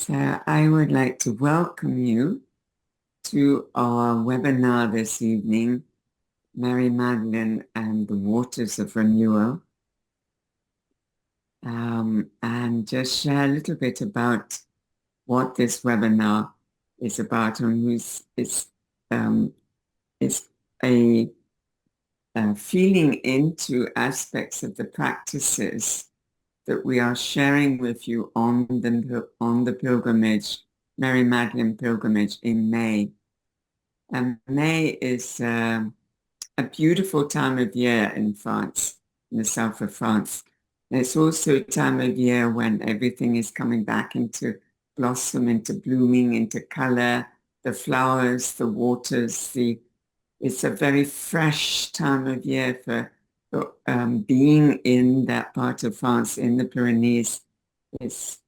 So I would like to welcome you to our webinar this evening, Mary Magdalene and the Waters of Renewal, and just share a little bit about what this webinar is about and it's a feeling into aspects of the practices that we are sharing with you on the pilgrimage, Mary Magdalene pilgrimage in May. And May is a beautiful time of year in France, in the south of France. And it's also a time of year when everything is coming back into blossom, into blooming, into color, the flowers, the waters, it's a very fresh time of year for being in that part of France, in the Pyrenees. It's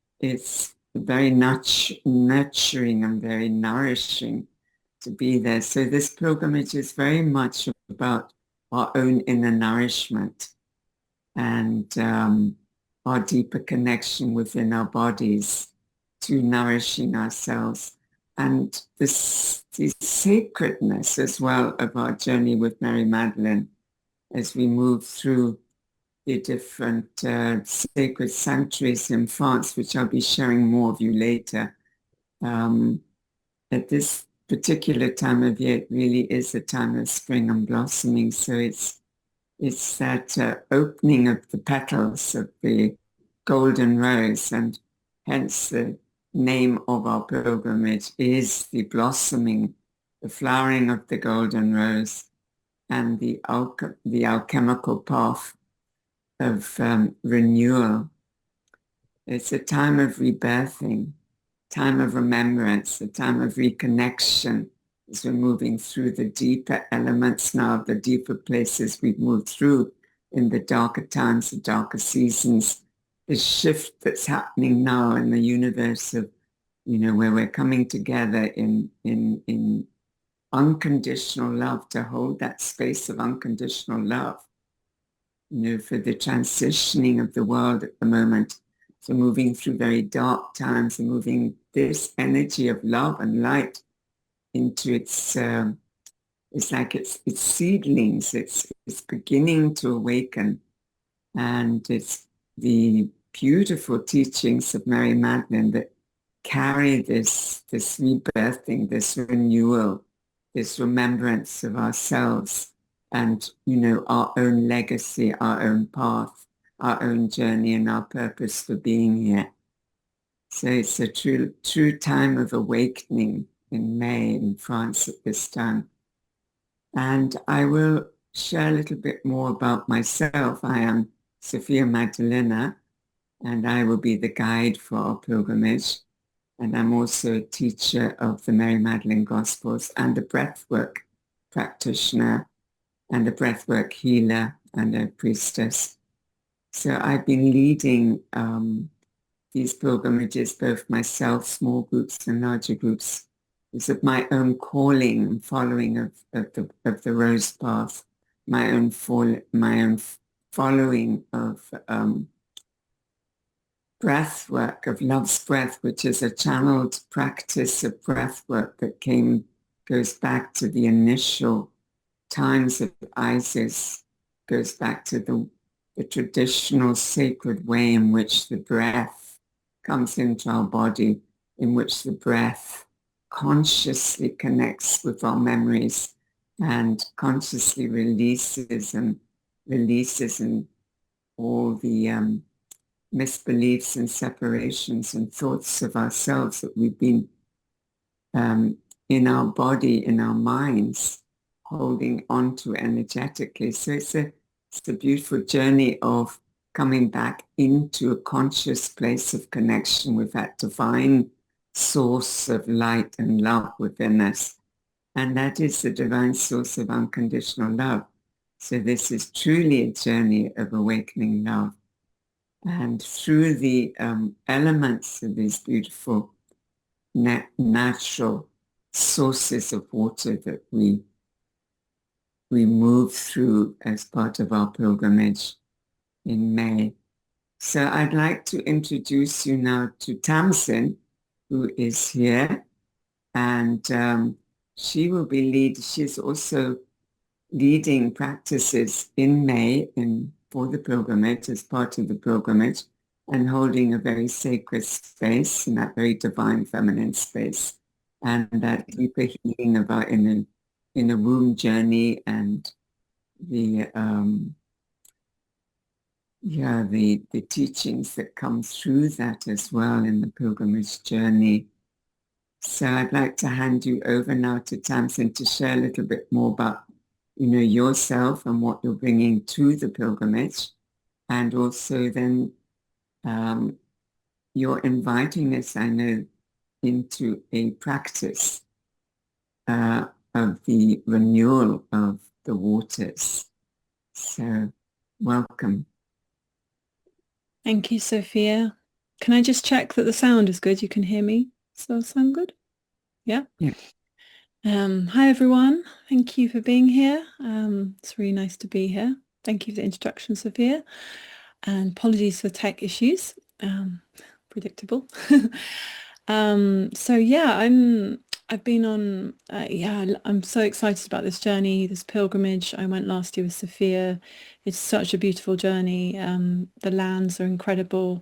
very nurturing and very nourishing to be there. So this pilgrimage is very much about our own inner nourishment and our deeper connection within our bodies to nourishing ourselves. And the sacredness as well of our journey with Mary Magdalene as we move through the different sacred sanctuaries in France, which I'll be sharing more of you later. At this particular time of year, it really is a time of spring and blossoming. So it's that opening of the petals of the golden rose, and hence the name of our pilgrimage is the blossoming, the flowering of the golden rose, and the alchemical path of renewal. It's a time of rebirthing, time of remembrance, a time of reconnection as we're moving through the deeper elements now, the deeper places we've moved through in the darker times, the darker seasons, the shift that's happening now in the universe of, where we're coming together in unconditional love, to hold that space of unconditional love, for the transitioning of the world at the moment. So moving through very dark times and moving this energy of love and light into its seedlings. It's beginning to awaken, and it's the beautiful teachings of Mary Magdalene that carry this rebirthing, this renewal, this remembrance of ourselves and, our own legacy, our own path, our own journey, and our purpose for being here. So it's a true time of awakening in May in France at this time. And I will share a little bit more about myself. I am Sophia Magdalena, and I will be the guide for our pilgrimage. And I'm also a teacher of the Mary Magdalene Gospels and a breathwork practitioner and a breathwork healer and a priestess. So I've been leading these pilgrimages, both myself, small groups and larger groups, because of my own calling and following of the Rose Path, my own following of breath work, of Love's Breath, which is a channeled practice of breath work that goes back to the initial times of Isis, goes back to the traditional sacred way in which the breath comes into our body, in which the breath consciously connects with our memories and consciously releases and all the misbeliefs and separations and thoughts of ourselves that we've been in our body, in our minds, holding on to energetically. So it's a beautiful journey of coming back into a conscious place of connection with that divine source of light and love within us. And that is the divine source of unconditional love. So this is truly a journey of awakening love. And through the elements of these beautiful natural sources of water that we move through as part of our pilgrimage in May. So I'd like to introduce you now to Tamsin, who is here, and she will be she's also leading practices in May for the pilgrimage, as part of the pilgrimage, and holding a very sacred space in that very divine feminine space, and that deeper healing about in a womb journey, and the the teachings that come through that as well in the pilgrimage journey. So I'd like to hand you over now to Tamsin to share a little bit more about, yourself and what you're bringing to the pilgrimage, and also then you're inviting us, I know, into a practice of the renewal of the waters. So welcome. Thank you, Sophia. Can I just check that the sound is good? You can hear me? Does that sound good? Yeah? Yeah. Hi, everyone. Thank you for being here. It's really nice to be here. Thank you for the introduction, Sophia. And apologies for tech issues. Predictable. So yeah, I've been on, I'm so excited about this journey, this pilgrimage. I went last year with Sophia. It's such a beautiful journey. The lands are incredible.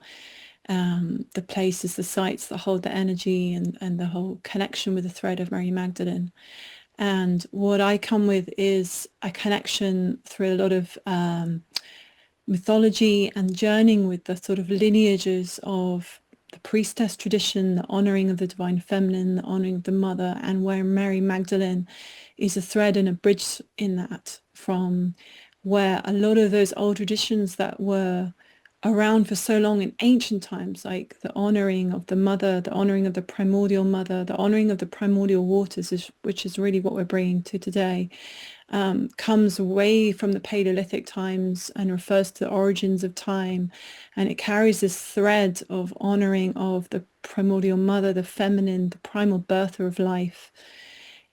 The places, the sites that hold the energy, and the whole connection with the thread of Mary Magdalene. And what I come with is a connection through a lot of mythology and journeying with the sort of lineages of the priestess tradition, the honoring of the divine feminine, the honoring of the mother, and where Mary Magdalene is a thread and a bridge in that, from where a lot of those old traditions that were around for so long in ancient times, like the honoring of the mother, the honoring of the primordial mother, the honoring of the primordial waters, which is really what we're bringing to today, comes away from the Paleolithic times and refers to the origins of time. And it carries this thread of honoring of the primordial mother, the feminine, the primal birther of life,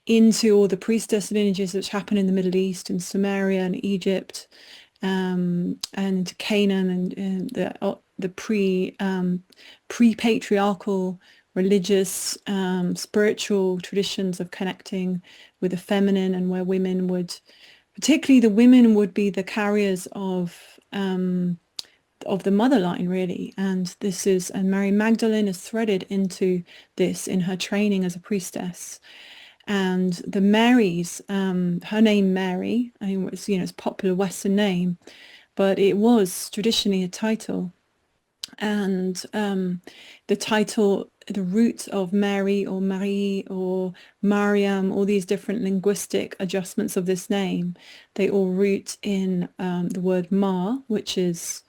into all the priestess lineages which happen in the Middle East and Samaria and Egypt, and into Canaan, and the pre-patriarchal religious, spiritual traditions of connecting with the feminine, and where women would, particularly the women, would be the carriers of the mother line, really. And Mary Magdalene is threaded into this in her training as a priestess. And the Marys, her name Mary, I mean, it's a popular Western name, but it was traditionally a title. And the title, the root of Mary or Marie or Mariam, all these different linguistic adjustments of this name, they all root in the word Ma, which is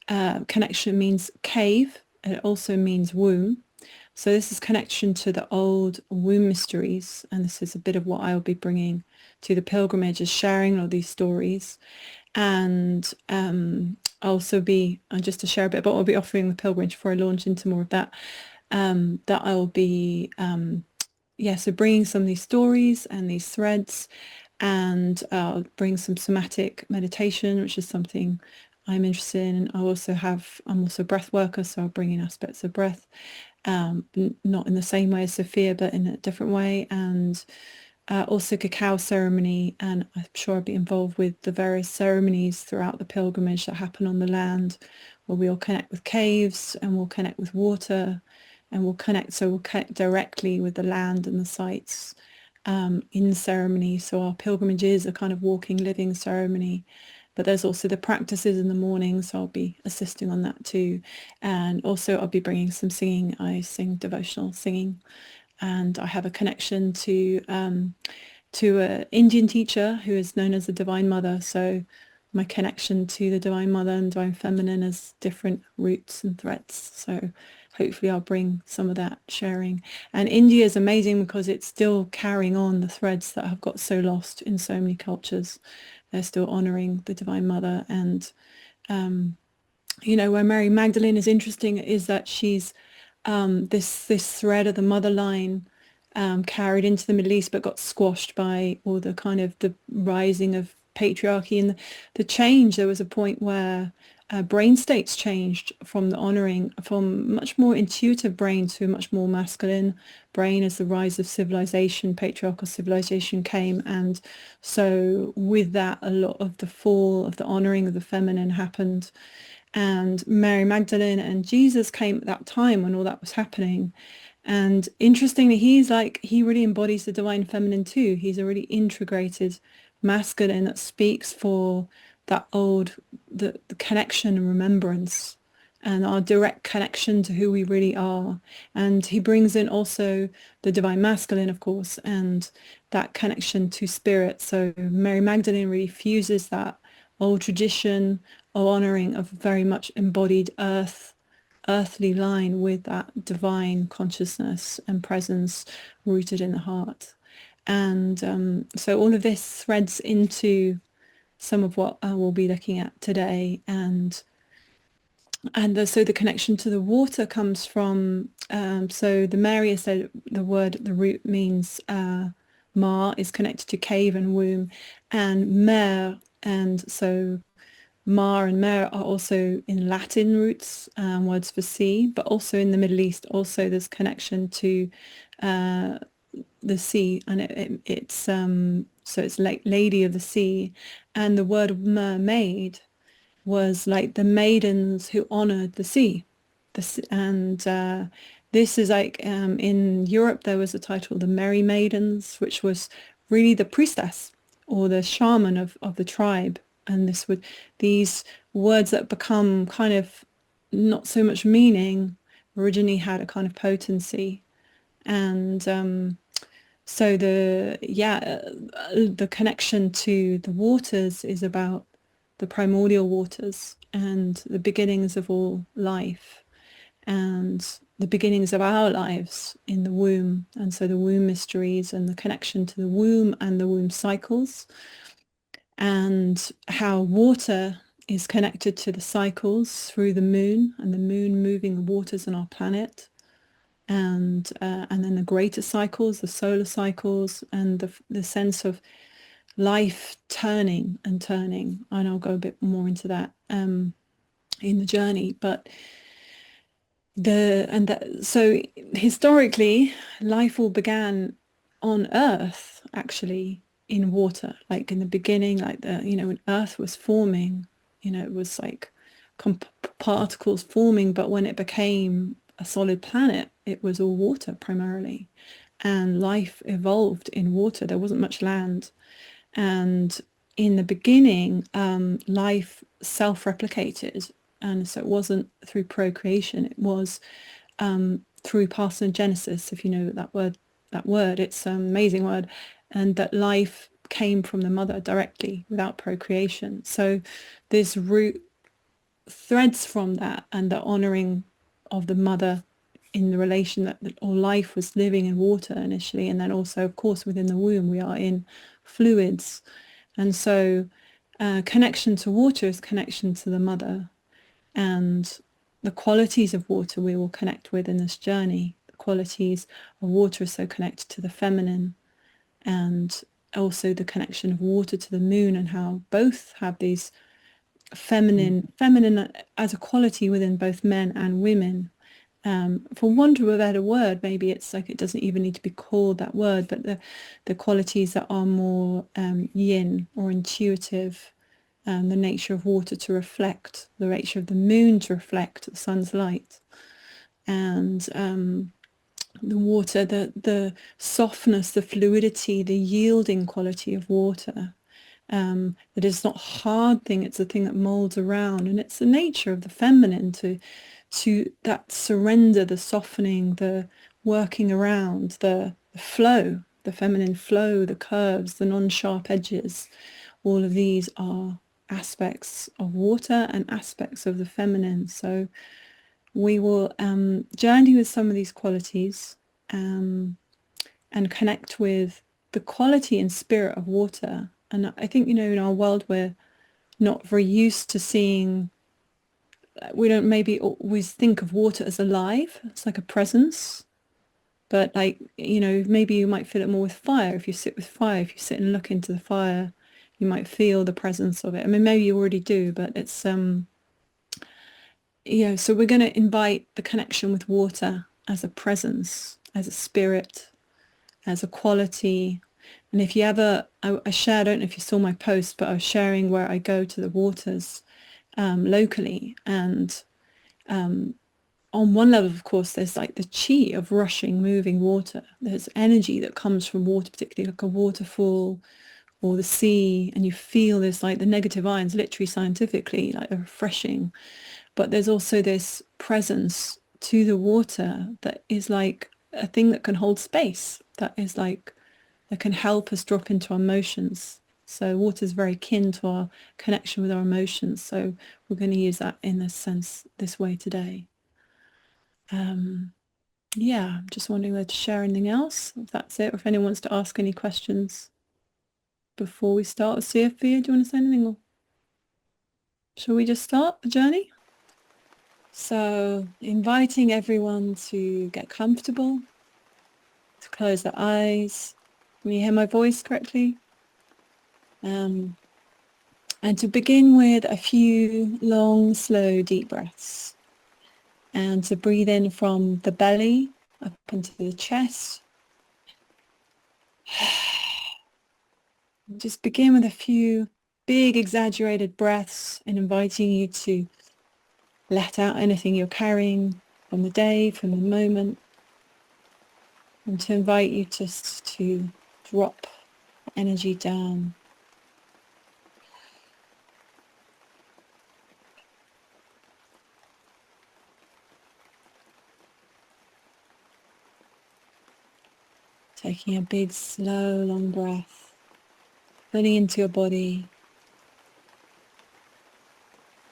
connection, means cave. It also means womb. So this is connection to the old womb mysteries, and this is a bit of what I'll be bringing to the pilgrimage, is sharing all these stories. And also just to share a bit about what I'll be offering the pilgrimage before I launch into more of that, that I'll be, so bringing some of these stories and these threads, and I'll bring some somatic meditation, which is something I'm interested in. I'm also a breath worker, so I'll bring in aspects of breath, not in the same way as Sophia, but in a different way. And also cacao ceremony, and I'm sure I'll be involved with the various ceremonies throughout the pilgrimage that happen on the land, where we'll connect with caves, and we'll connect with water, and we'll connect directly with the land and the sites in ceremony. So our pilgrimage is a kind of walking, living ceremony. But there's also the practices in the morning, so I'll be assisting on that too. And also I'll be bringing some singing. I sing devotional singing, and I have a connection to an Indian teacher who is known as the Divine Mother. So my connection to the Divine Mother and Divine Feminine has different roots and threads. So hopefully I'll bring some of that sharing. And India is amazing because it's still carrying on the threads that have got so lost in so many cultures. They're still honoring the Divine Mother. And, where Mary Magdalene is interesting is that she's this thread of the mother line carried into the Middle East, but got squashed by all the kind of the rising of patriarchy and the change. There was a point where brain states changed from the honoring, from much more intuitive brain to a much more masculine brain as the rise of civilization, patriarchal civilization came. And so with that, a lot of the fall of the honoring of the feminine happened. And Mary Magdalene and Jesus came at that time when all that was happening. And interestingly, he really embodies the divine feminine too. He's a really integrated masculine that speaks for that the connection and remembrance and our direct connection to who we really are. And he brings in also the divine masculine, of course, and that connection to spirit. So Mary Magdalene really fuses that old tradition of honoring of very much embodied earthly line with that divine consciousness and presence rooted in the heart. And so all of this threads into some of what we'll be looking at today. So the connection to the water comes from, so the Mary, I said the root means Ma is connected to cave and womb, and Mer, and so Ma and Mer are also in Latin roots, words for sea, but also in the Middle East, also there's connection to the sea, and it's so it's like Lady of the Sea, and the word mermaid was like the maidens who honored the sea. This is like in Europe there was a title, the Merry Maidens, which was really the priestess or the shaman of the tribe. And these words that become kind of not so much meaning originally had a kind of potency. And so the connection to the waters is about the primordial waters and the beginnings of all life and the beginnings of our lives in the womb. And so the womb mysteries and the connection to the womb and the womb cycles, and how water is connected to the cycles through the moon, and the moon moving the waters on our planet, and then the greater cycles, the solar cycles, and the sense of life turning and turning. And I'll go a bit more into that in the journey. But so historically, life all began on Earth, actually, in water. Like in the beginning, like when Earth was forming, it was like particles forming. But when it became a solid planet, it was all water primarily, and life evolved in water. There wasn't much land. And in the beginning, life self-replicated. And so it wasn't through procreation, it was through parthenogenesis, if you know that word, it's an amazing word, and that life came from the mother directly without procreation. So this root threads from that, and the honoring of the mother in the relation that all life was living in water initially, and then also, of course, within the womb we are in fluids. And so connection to water is connection to the mother, and the qualities of water we will connect with in this journey. The qualities of water are so connected to the feminine, and also the connection of water to the moon, and how both have these feminine as a quality within both men and women. For want of a better word, maybe it's like it doesn't even need to be called that word, but the qualities that are more yin or intuitive, the nature of water to reflect, the nature of the moon to reflect the sun's light, and the water, the softness, the fluidity, the yielding quality of water. That is not a hard thing, it's a thing that molds around, and it's the nature of the feminine to that surrender, the softening, the working around, the flow, the feminine flow, the curves, the non-sharp edges. All of these are aspects of water and aspects of the feminine. So we will journey with some of these qualities and connect with the quality and spirit of water. And I think, in our world, we're not very used to seeing, we don't maybe always think of water as alive. It's like a presence. But like, maybe you might feel it more with fire. If you sit with fire, if you sit and look into the fire, you might feel the presence of it. I mean, maybe you already do, but it's so we're going to invite the connection with water as a presence, as a spirit, as a quality. And if you ever, I share, I don't know if you saw my post, but I was sharing where I go to the waters locally. And on one level, of course, there's like the chi of rushing, moving water. There's energy that comes from water, particularly like a waterfall or the sea, and you feel this, like the negative ions, literally scientifically, like are refreshing. But there's also this presence to the water that is like a thing that can hold space, that is like, that can help us drop into our emotions. So water is very kin to our connection with our emotions. So we're going to use that in this sense, this way today. Yeah, just wondering whether to share anything else, if that's it, or if anyone wants to ask any questions before we start with Sophia. Do you want to say anything? Or shall we just start the journey? So inviting everyone to get comfortable, to close their eyes. Can you hear my voice correctly? And to begin with a few long, slow, deep breaths. And to breathe in from the belly up into the chest. Just begin with a few big exaggerated breaths and inviting you to let out anything you're carrying from the day, from the moment, and to invite you just to drop energy down. Taking a big, slow, long breath, fully into your body.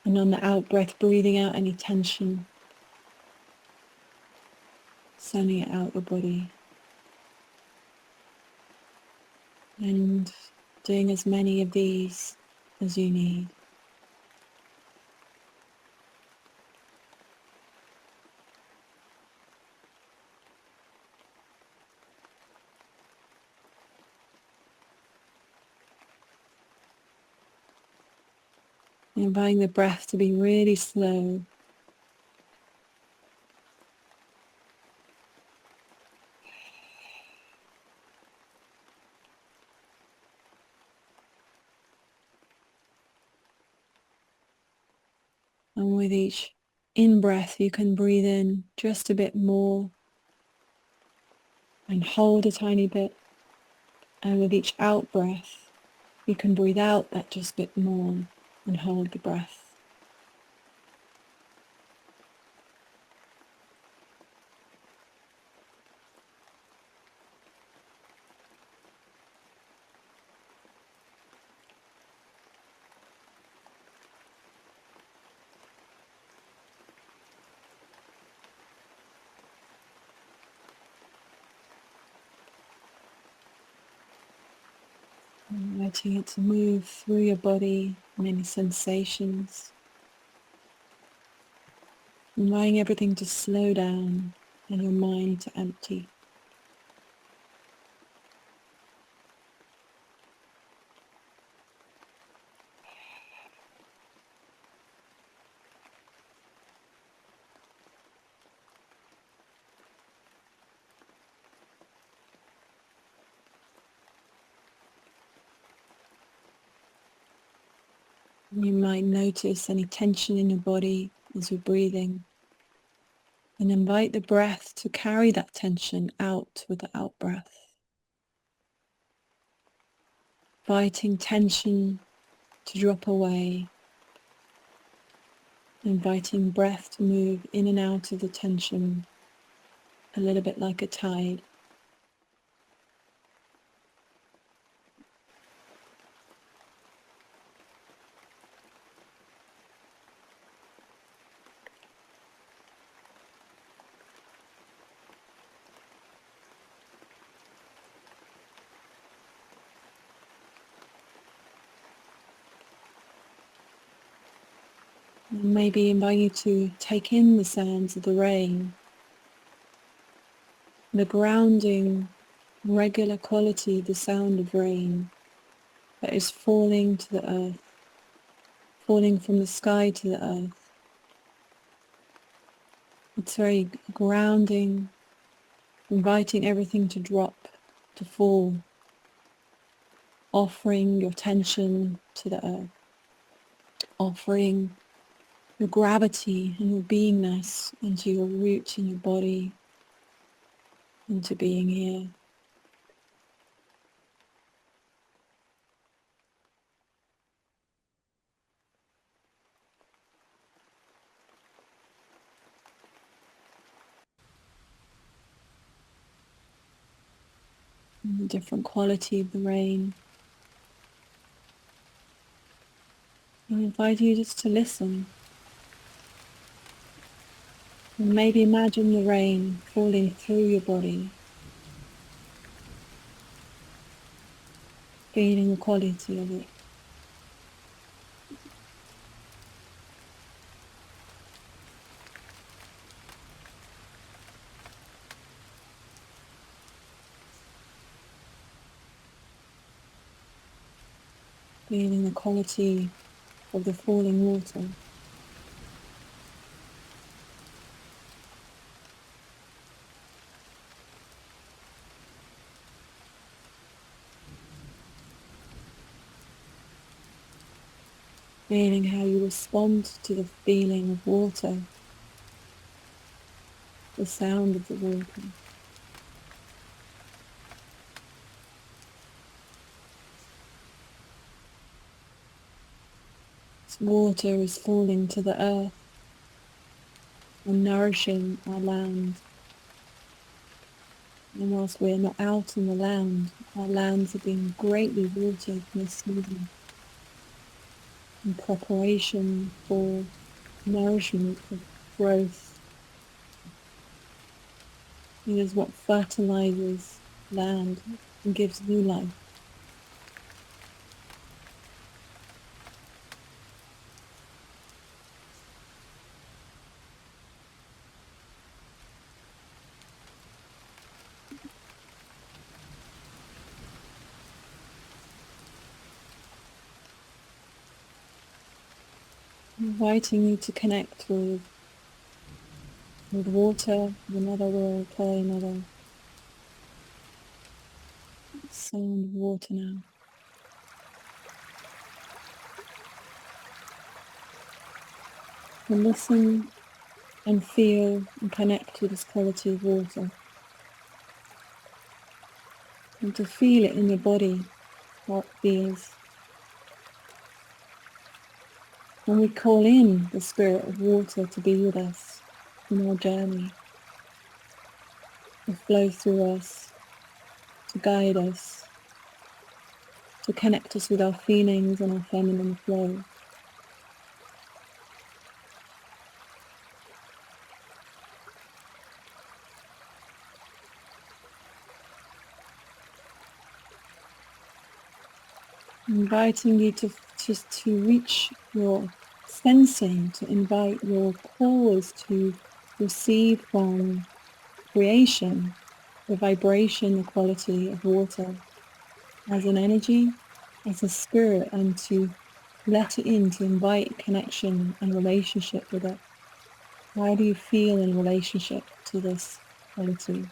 And on the out breath, breathing out any tension, sending it out your body. And doing as many of these as you need. Inviting the breath to be really slow. And with each in-breath, you can breathe in just a bit more and hold a tiny bit. And with each out-breath, you can breathe out that just a bit more and hold the breath. And letting it to move through your body and any sensations. Inviting everything to slow down and your mind to empty. You might notice any tension in your body as you're breathing, and invite the breath to carry that tension out with the out breath. Inviting tension to drop away, inviting breath to move in and out of the tension a little bit like a tide. And maybe invite you to take in the sounds of the rain, the grounding, regular quality of the sound of rain that is falling to the earth, falling from the sky to the earth. It's very grounding, inviting everything to drop, to fall, offering your tension to the earth, offering your gravity and your beingness into your root in your body, into being here. And the different quality of the rain. I invite you just to listen and maybe imagine the rain falling through your body, feeling the quality of it. Feeling the quality of the falling water. Feeling how you respond to the feeling of water, the sound of the water. This water is falling to the earth and nourishing our land. And whilst we're not out in the land, our lands have been greatly watered this season in preparation for nourishment, for growth. It is what fertilizes land and gives new life. Inviting you to connect with water, another will play another sound of water now. And listen and feel and connect to this quality of water. And to feel it in your body, how it feels. And we call in the spirit of water to be with us in our journey, to flow through us, to guide us, to connect us with our feelings and our feminine flow. Inviting you to just to reach your sensing, to invite your pause to receive from creation the vibration, the quality of water as an energy, as a spirit, and to let it in, to invite connection and relationship with it. How do you feel in relationship to this quality?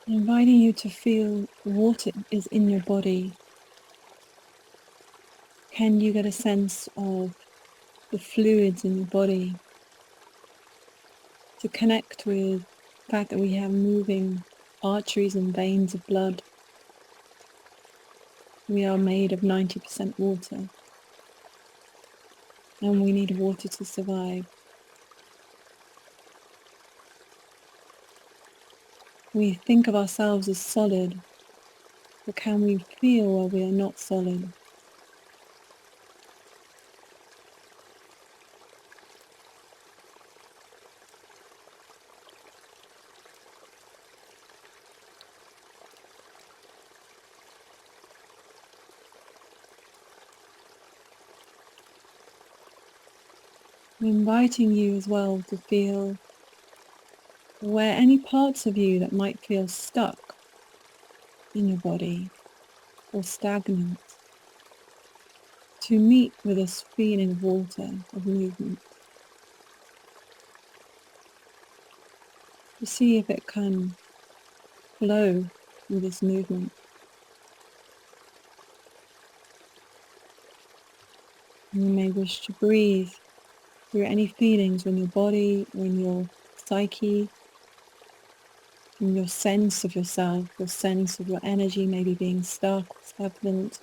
Inviting you to feel water is in your body. Can you get a sense of the fluids in your body? To connect with the fact that we have moving arteries and veins of blood. We are made of 90% water, and we need water to survive. We think of ourselves as solid, but can we feel where we are not solid? I'm inviting you as well to feel where any parts of you that might feel stuck in your body or stagnant, to meet with this feeling of water, of movement, to see if it can flow with this movement. You may wish to breathe through any feelings in your body or in your psyche, in your sense of yourself, your sense of your energy maybe being stuck or stagnant.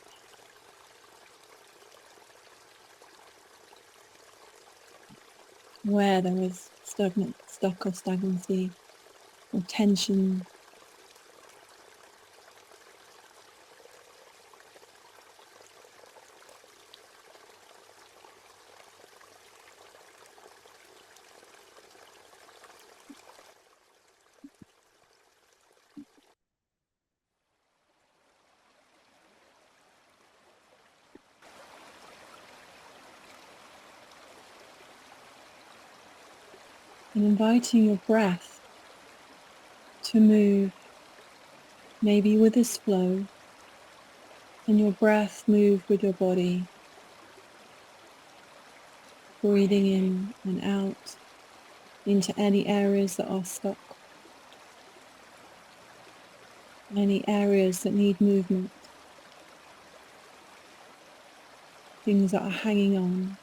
Where there is stuck or stagnancy or tension. And inviting your breath to move maybe with this flow, and your breath move with your body, breathing in and out into any areas that are stuck, any areas that need movement, things that are hanging on,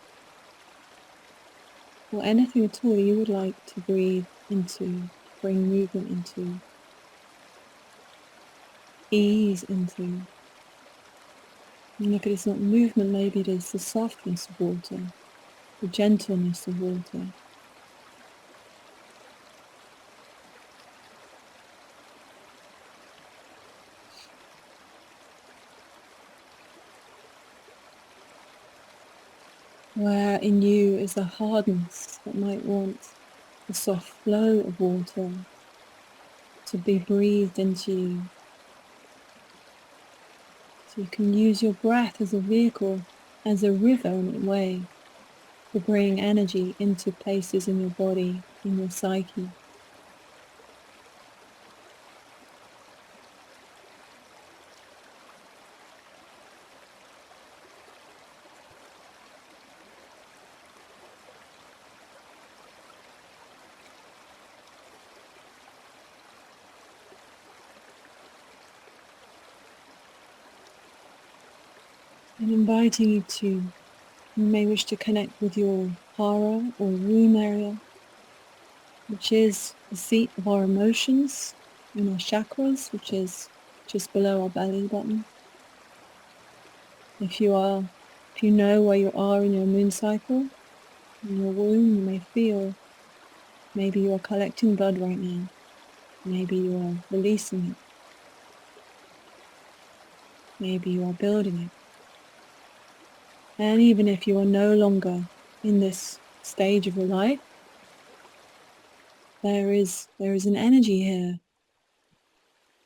or anything at all you would like to breathe into, bring movement into, ease into. And look, it's not movement, maybe it is the softness of water, the gentleness of water. Where in you is the hardness that might want the soft flow of water to be breathed into you. So you can use your breath as a vehicle, as a river in a way, to bring energy into places in your body, in your psyche. And inviting you to, you may wish to connect with your hara or womb area, which is the seat of our emotions in our chakras, which is just below our belly button. If you know where you are in your moon cycle, in your womb, you may feel maybe you are collecting blood right now. Maybe you are releasing it. Maybe you are building it. And even if you are no longer in this stage of your life, there is an energy here.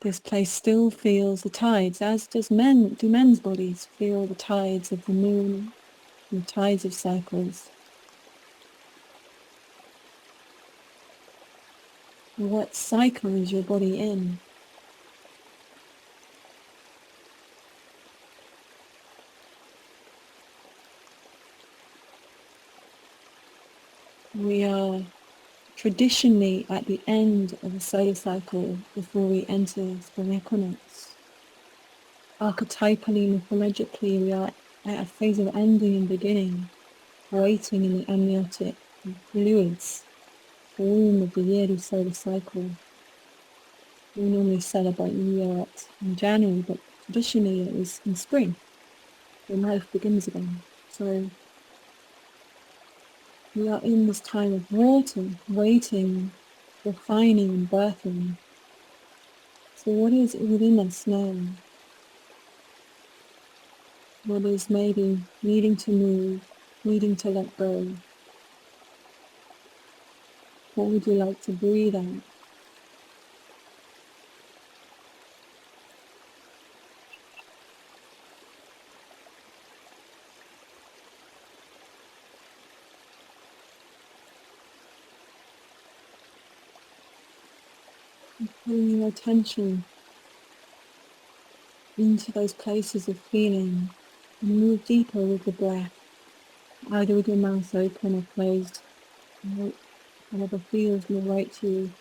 This place still feels the tides, as do men's bodies feel the tides of the moon, and the tides of cycles. What cycle is your body in? We are traditionally at the end of the solar cycle before we enter spring equinox. Archetypally, mythologically, we are at a phase of ending and beginning, waiting in the amniotic fluids, the womb of the yearly solar cycle. We normally celebrate New Year in January, but traditionally it was in spring, when life begins again. So we are in this time of waiting, refining and birthing. So what is within us now? What is maybe needing to move, needing to let go? What would you like to breathe out? Putting your attention into those places of feeling and move deeper with the breath, either with your mouth open or closed, whatever feels more right to you.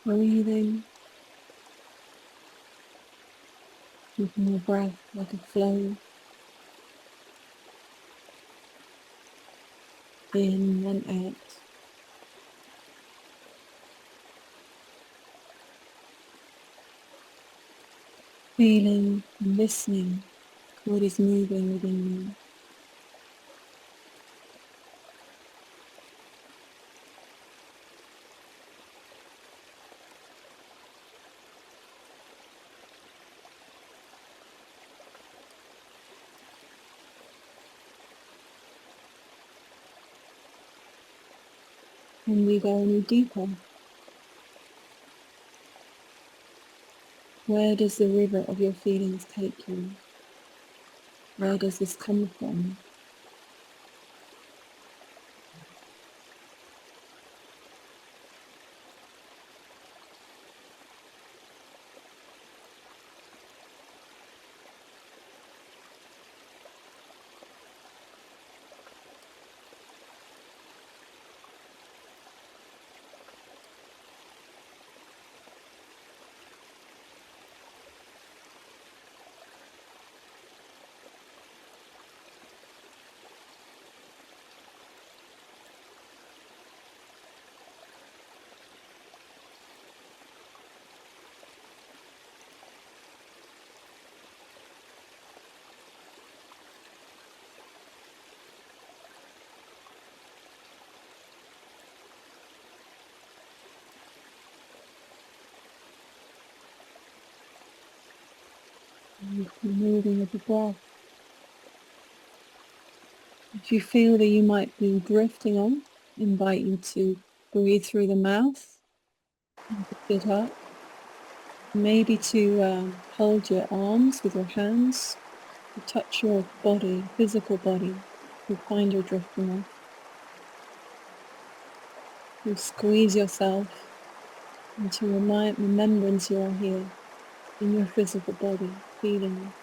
Breathing, keeping your breath like a flow, in and out. Feeling and listening to what is moving within you. And we go any deeper. Where does the river of your feelings take you? Where does this come from? And the moving of the breath. If you feel that you might be drifting on, invite you to breathe through the mouth and to sit up. Maybe to hold your arms with your hands, to touch your body, physical body, to find your drifting off. To squeeze yourself into remembrance you are here in your physical body, feeling.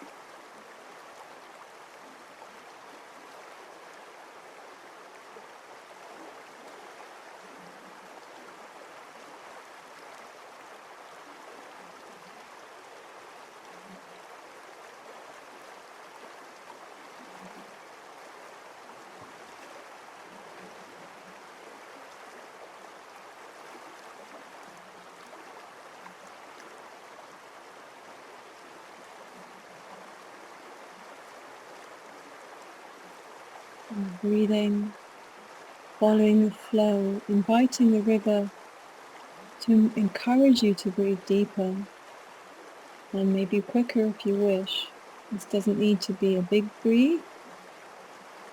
And breathing following the flow, inviting the river to encourage you to breathe deeper and maybe quicker if you wish. This doesn't need to be a big breathe,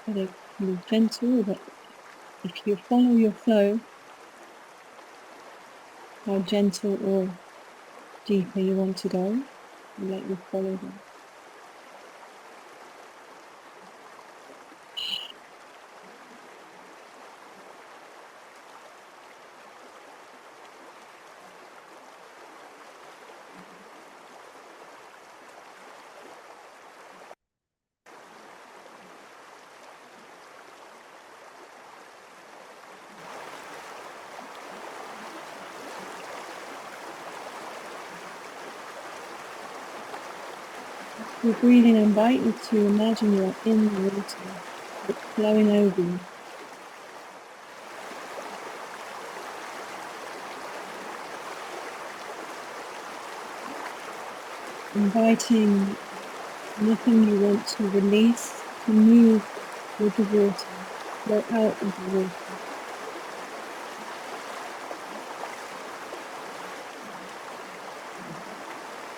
but it can be gentle. But if you follow your flow, how gentle or deeper you want to go, and let you follow that. Your breathing, I invite you to imagine you're in the water, it's flowing over you. Inviting anything you want to release to move with the water, flow out with the water.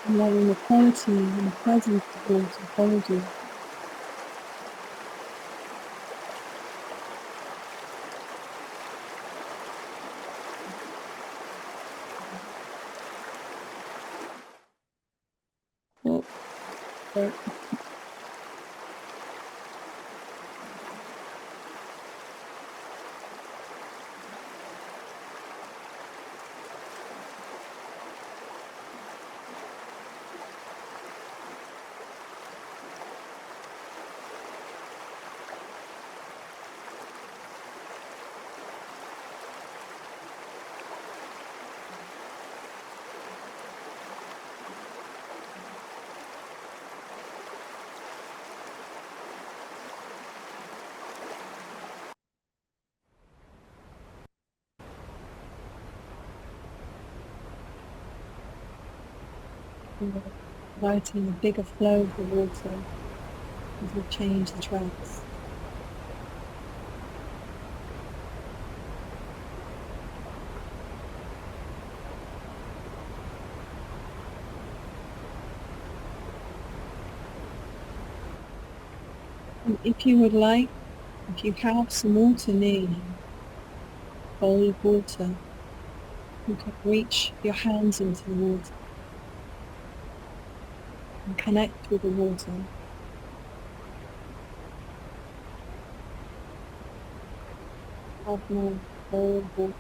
Allowing the quality and the presence of water hold you. Oh, oh. Inviting a bigger flow of the water as we change the tracks. And if you would like, if you have some water near you, a bowl of water, you can reach your hands into the water and connect with the water. Have more bowl of water.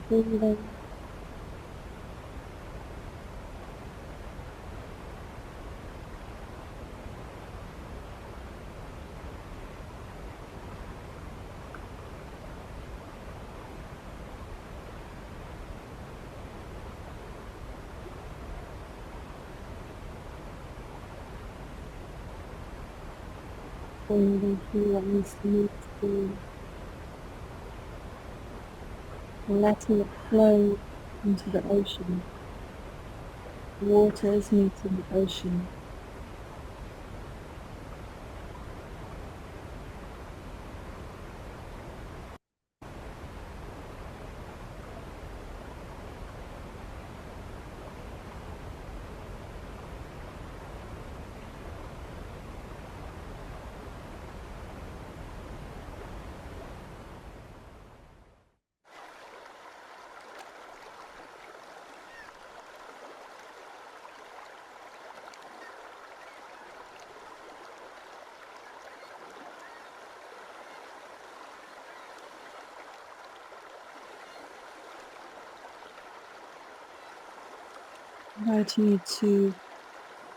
Breathing. Breathing through what needs to move through, and letting it flow into the ocean. Waters meeting the ocean. inviting you to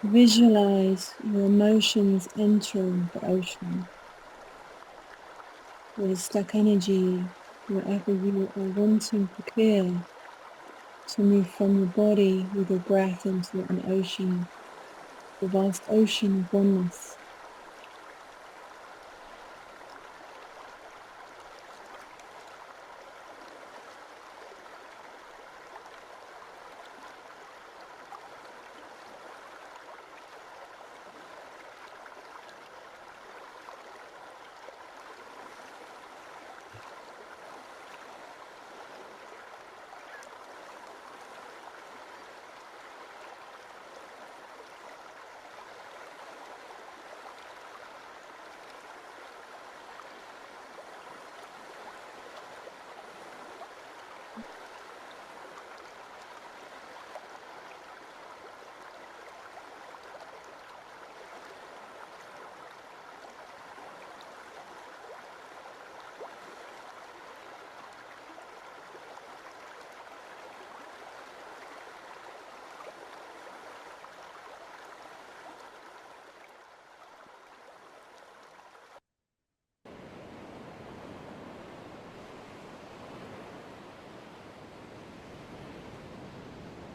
visualize your emotions entering the ocean, or the stuck energy, wherever you are wanting to clear, to move from your body with your breath into an ocean, the vast ocean of oneness.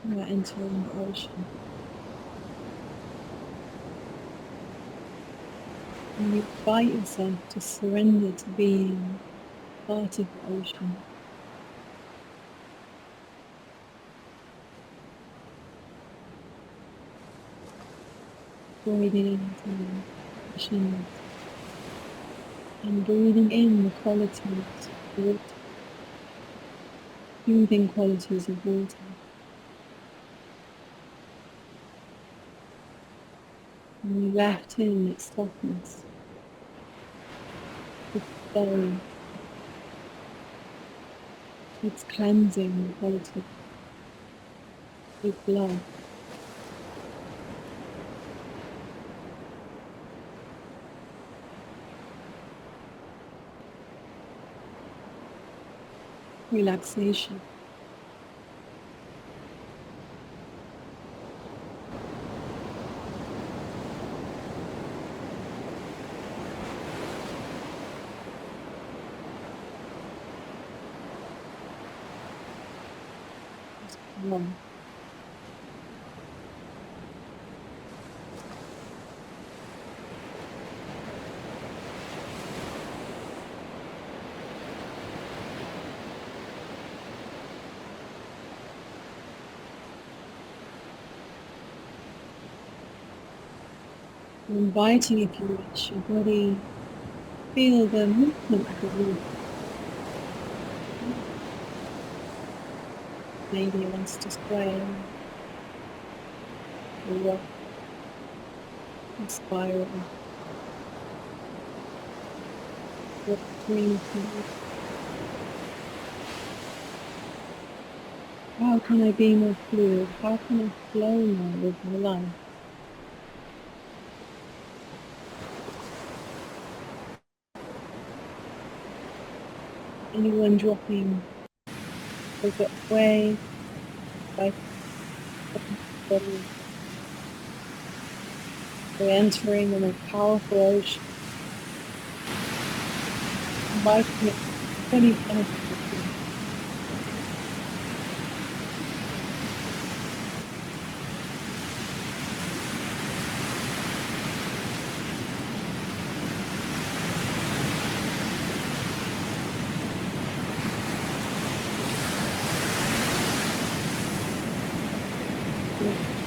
You are entering the ocean. And you invite yourself to surrender to being part of the ocean. Breathing into the ocean and breathing in the qualities of water, soothing qualities of water. And you left in its softness, its flow, its cleansing quality, its love. Relaxation. Love. Inviting, if you wish, your body, feel the movement of the water. Maybe it wants to sway or rock or spiral. What brings me? How can I be more fluid? How can I flow more with my life? Anyone dropping over away by body, or entering a more powerful ocean, inviting it fully penetrate you.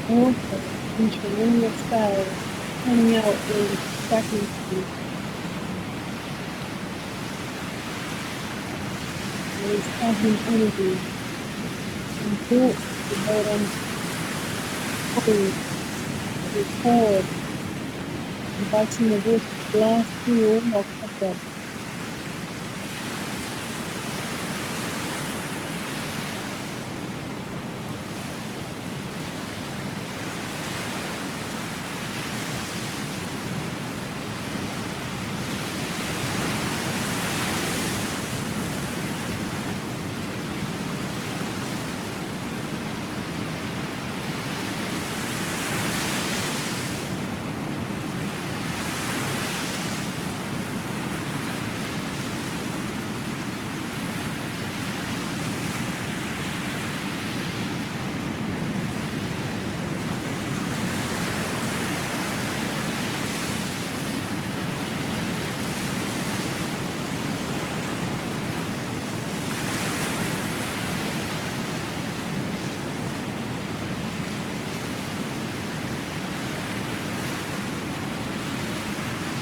Water entering all your cells, coming out with stagnancy. There is stagnant energy and thoughts that hold on to hold, record, inviting the water to blast through all your cobwebs.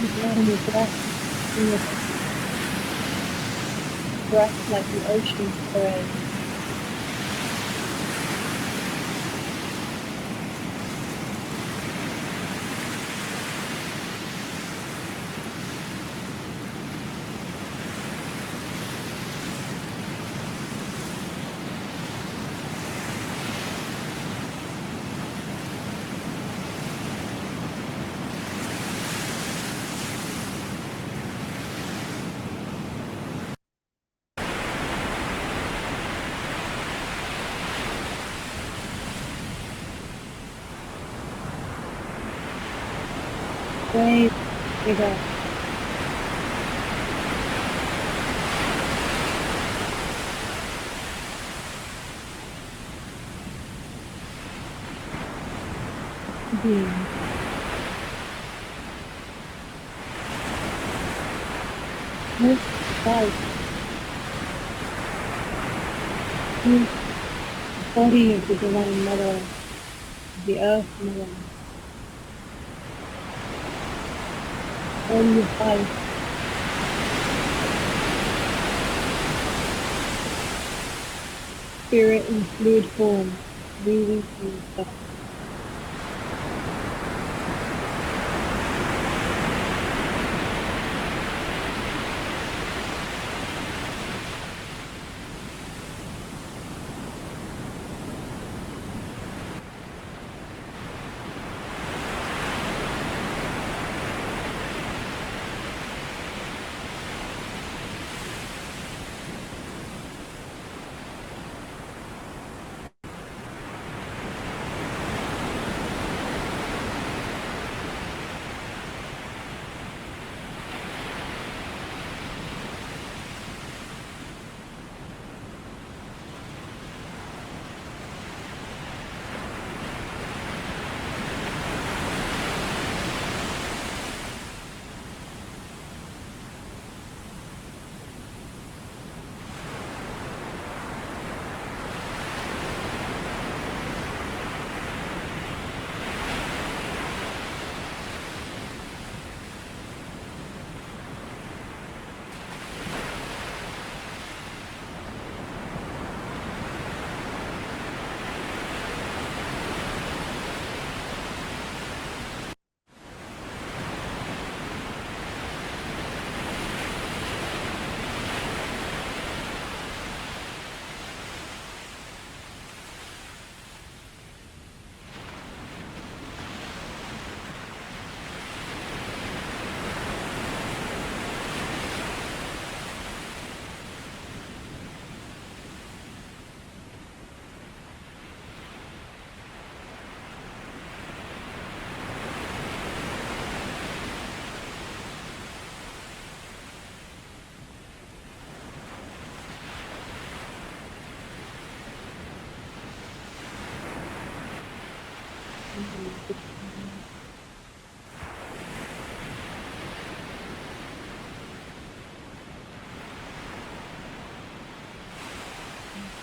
Letting your breath in your breath like the ocean spray. Way bigger. Being. Move life. Move the body of the Divine Mother, the Earth Mother. All your life. Spirit in fluid form, moving through yourself.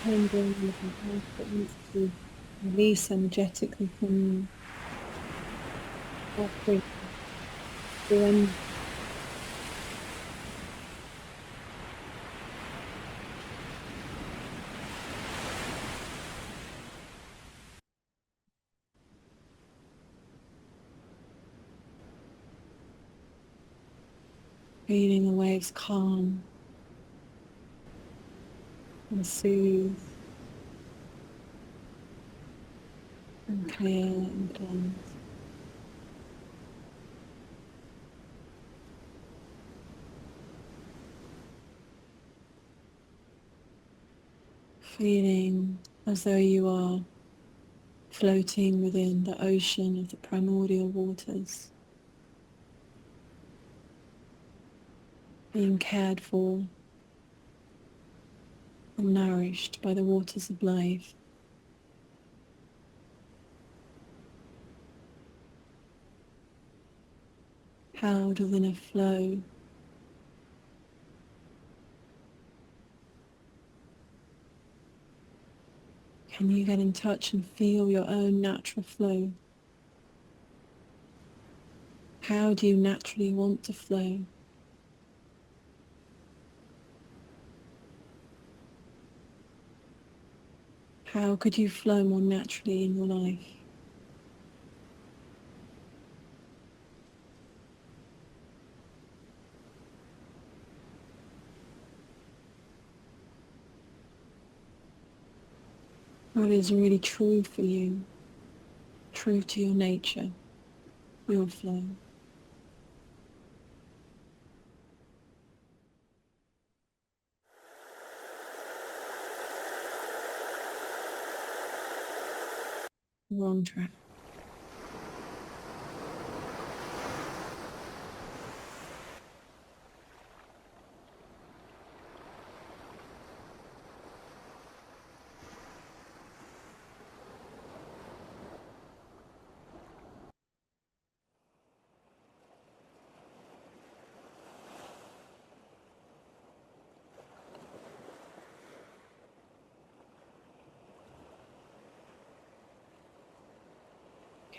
Pending anything else that needs to release energetically from you. Offering to feeling the waves calm and soothe and clear and cleanse. Feeling as though you are floating within the ocean of the primordial waters, being cared for and nourished by the waters of life. Held within a flow. Can you get in touch and feel your own natural flow? How do you naturally want to flow? How could you flow more naturally in your life? What is really true for you, true to your nature, your flow? Wrong track.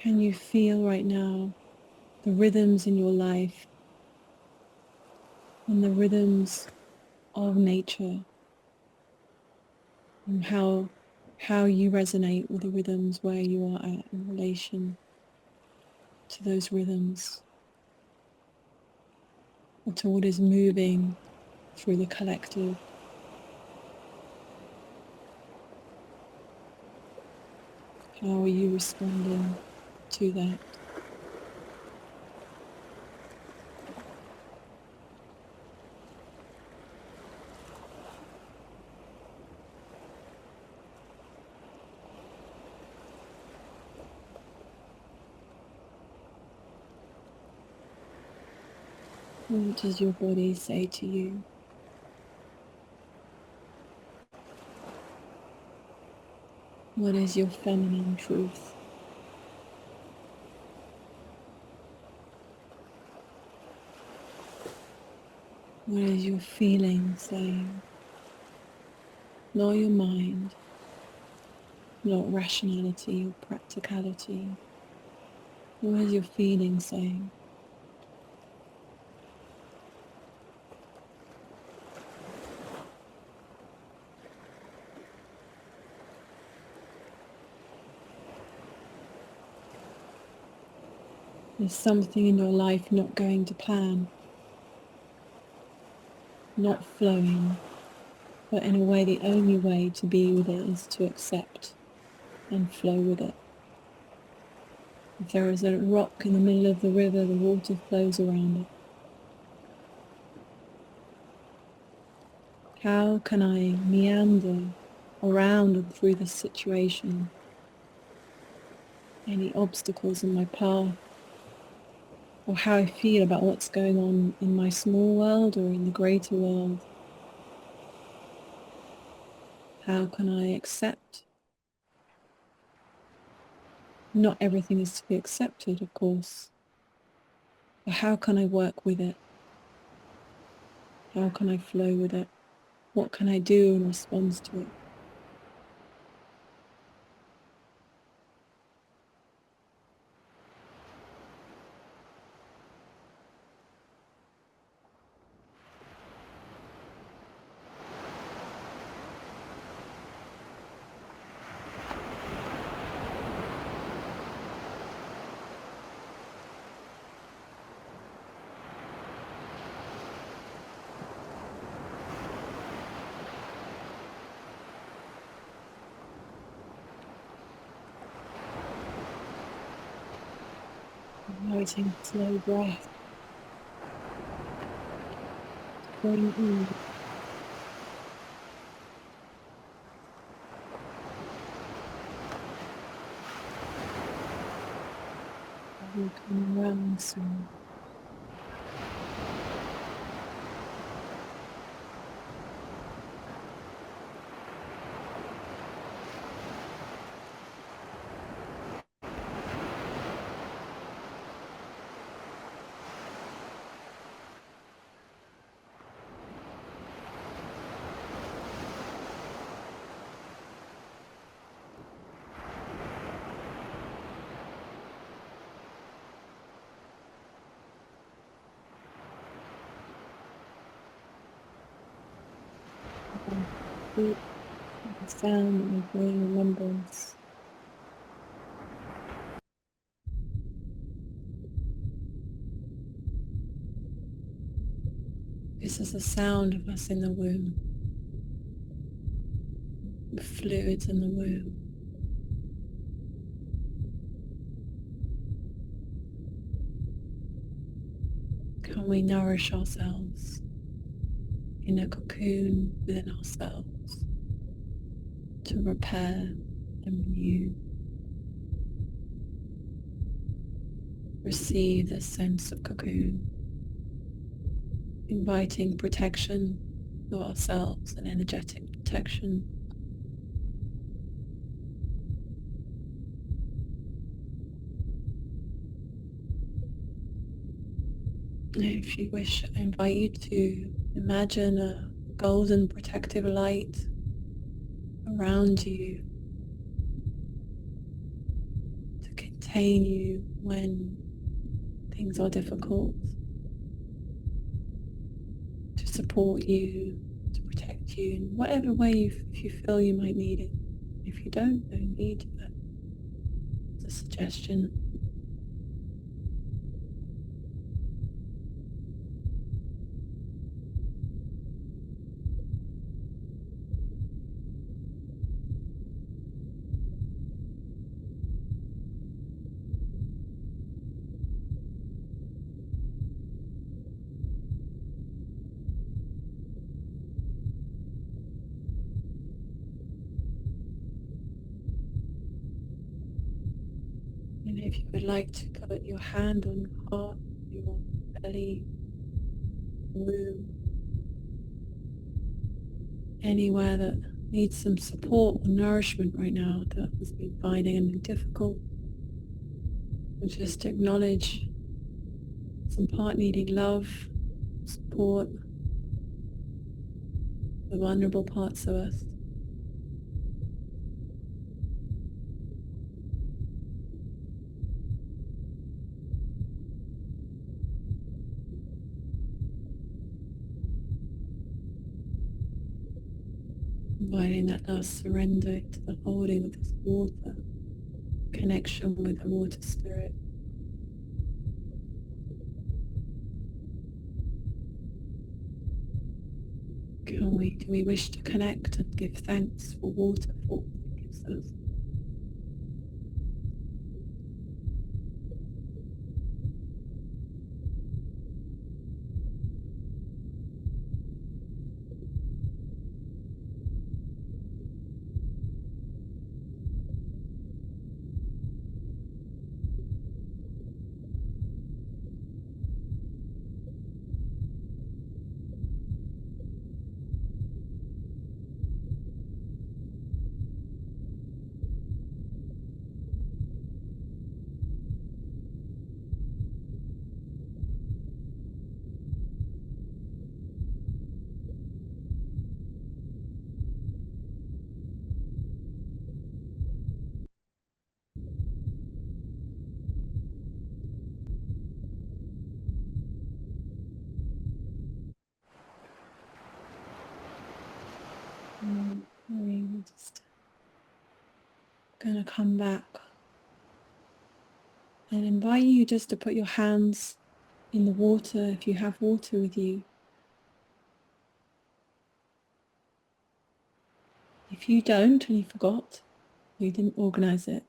Can you feel right now the rhythms in your life and the rhythms of nature, and how you resonate with the rhythms, where you are at in relation to those rhythms, or to what is moving through the collective? How are you responding to that? What does your body say to you? What is your feminine truth? What is your feeling saying? Not your mind, not rationality or practicality. What is your feeling saying? Is something in your life not going to plan, not flowing, but in a way the only way to be with it is to accept and flow with it? If there is a rock in the middle of the river, the water flows around it. How can I meander around and through this situation? Any obstacles in my path, or how I feel about what's going on in my small world or in the greater world? How can I accept? Not everything is to be accepted, of course, but how can I work with it? How can I flow with it? What can I do in response to it? Noting slow breath, going in, and coming around soon. The sound that will bring remembrance. This is the sound of us in the womb, the fluids in the womb. Can we nourish ourselves in a cocoon within ourselves to repair and renew? Receive this sense of cocoon, inviting protection to ourselves and energetic protection. If you wish, I invite you to imagine a golden protective light around you to contain you when things are difficult, to support you, to protect you in whatever way if you feel you might need it. If you don't need it, but it's a suggestion. And if you would like to put your hand on your heart, your belly, womb, anywhere that needs some support or nourishment right now that has been finding anything difficult, and just acknowledge some part needing love, support, the vulnerable parts of us. Inviting that love surrender to the holding of this water, connection with the water spirit. Do we wish to connect and give thanks for water for what it gives us? We're just going to come back and invite you just to put your hands in the water if you have water with you. If you don't and you forgot, or you didn't organize it,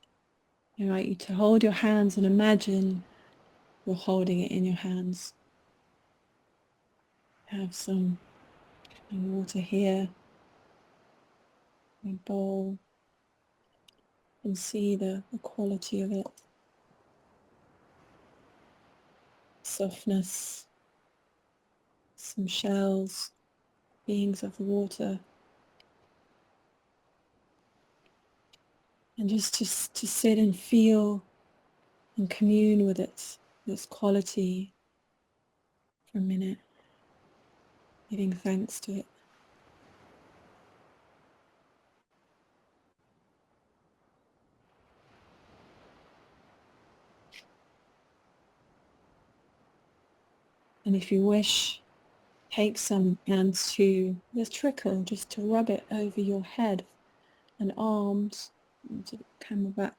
I invite you to hold your hands and imagine you're holding it in your hands. Have some water here, a bowl, and see the quality of it. Softness, some shells, beings of the water. And just to sit and feel and commune with it, this quality for a minute, giving thanks to it. And if you wish, take some hands to this trickle, just to rub it over your head and arms, into the camera back,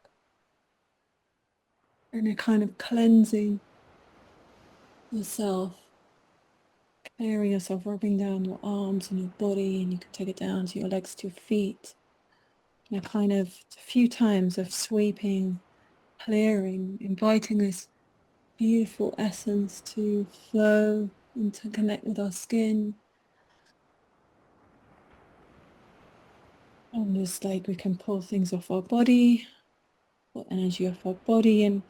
and a kind of cleansing yourself, clearing yourself, rubbing down your arms and your body, and you can take it down to your legs, to your feet, and a kind of a few times of sweeping, clearing, inviting this beautiful essence to flow and to connect with our skin. Almost like we can pull things off our body, pull energy off our body and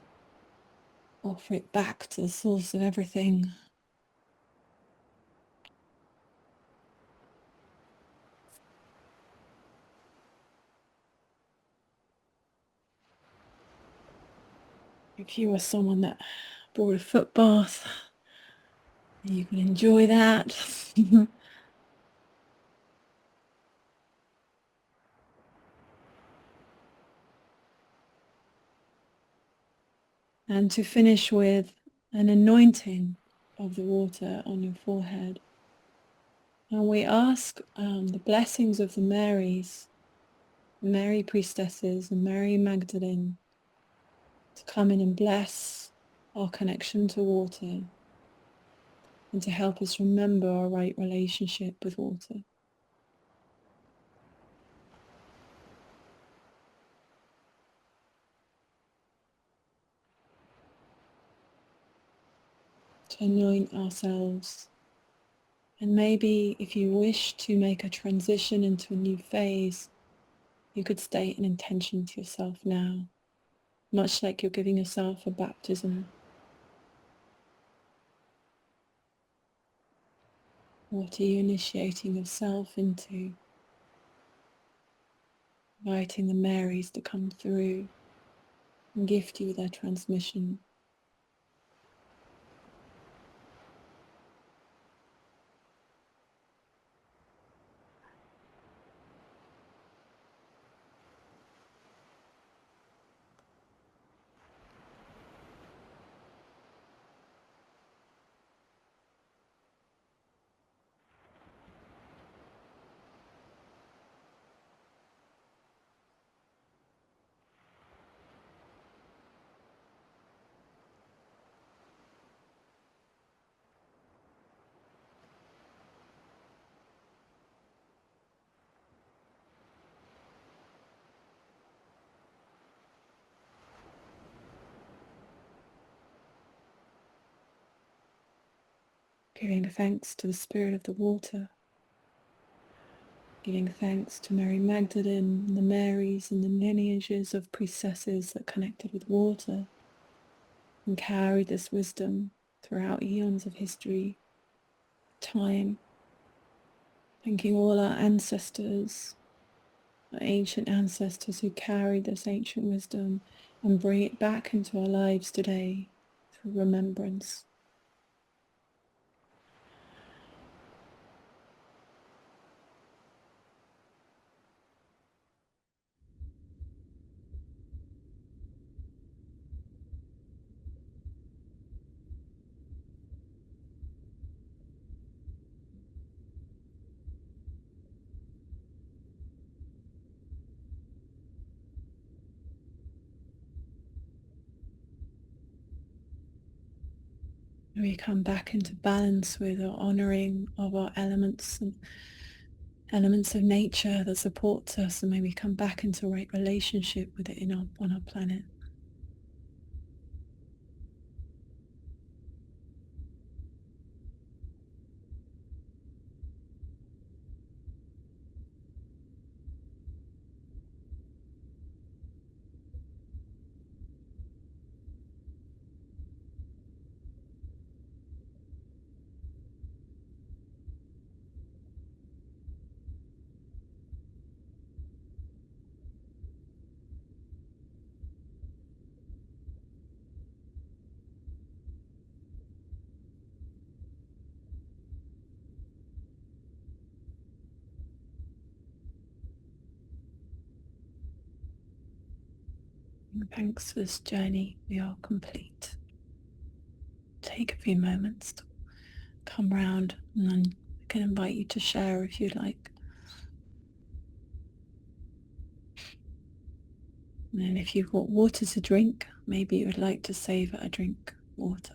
offer it back to the source of everything. If you are someone that brought a foot bath, you can enjoy that. And to finish with an anointing of the water on your forehead. And we ask the blessings of the Marys, Mary priestesses and Mary Magdalene, to come in and bless our connection to water and to help us remember our right relationship with water. To anoint ourselves. And maybe if you wish to make a transition into a new phase, you could state an intention to yourself now, much like you're giving yourself a baptism. What are you initiating yourself into? Inviting the Marys to come through and gift you their transmission. Giving thanks to the spirit of the water, giving thanks to Mary Magdalene and the Marys and the lineages of priestesses that connected with water and carried this wisdom throughout eons of history, time. Thanking all our ancestors, our ancient ancestors who carried this ancient wisdom and bring it back into our lives today through remembrance. We come back into balance with our honoring of our elements and elements of nature that supports us, and may we come back into right relationship with it on our planet. And thanks for this journey. We are complete. Take a few moments to come round, and then I can invite you to share if you'd like. And then if you've got water to drink, maybe you would like to savour a drink water.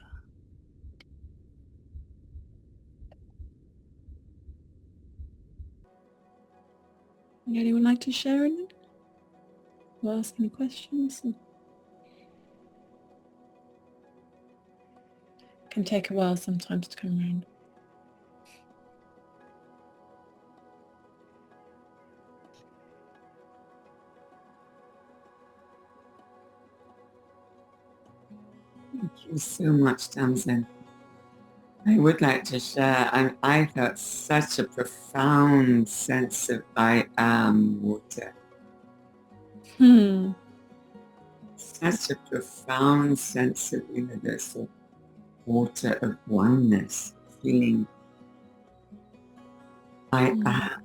Would anyone like to share anything? Or ask any questions? It can take a while sometimes to come around. Thank you so much, Tamsin. I would like to share, I felt such a profound sense of I am water. Such a profound sense of universal water of oneness, feeling I am.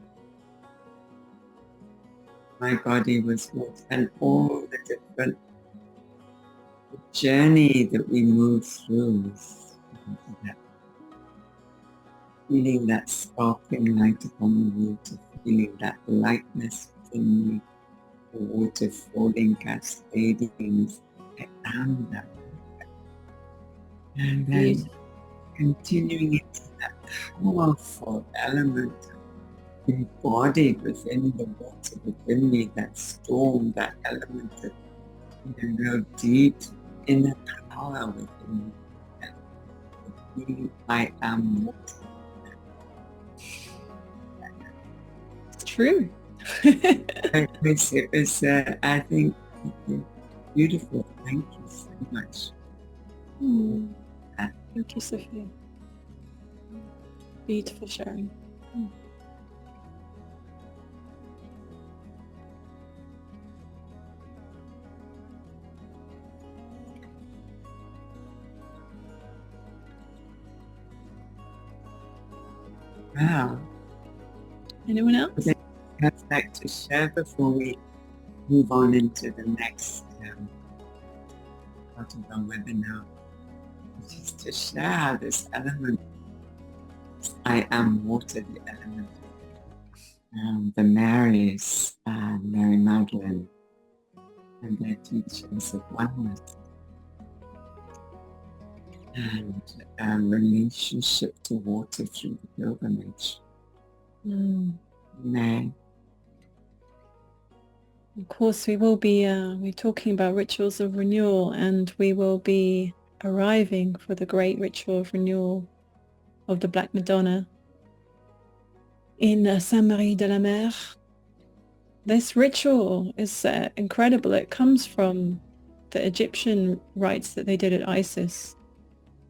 My body was water, and all the different journey that we move through, feeling that sparkling light upon the water, feeling that lightness within me, the water falling, cascading. I am that. And then continuing into that powerful element embodied within the water within me, that storm, that element of real deep inner power within me. And I am water. It's true. It was I think, beautiful. Thank you so much. Thank you, Sophia. Beautiful sharing. Wow. Anyone else? I'd like to share before we move on into the next part of our webinar, which is to share this element. I am water, the element. The Marys, Mary Magdalene, and their teachings of oneness and relationship to water through the pilgrimage. May. Of course, we will be we're talking about rituals of renewal, and we will be arriving for the great ritual of renewal of the Black Madonna in Saint-Marie de la Mer. This ritual is incredible. It comes from the Egyptian rites that they did at Isis.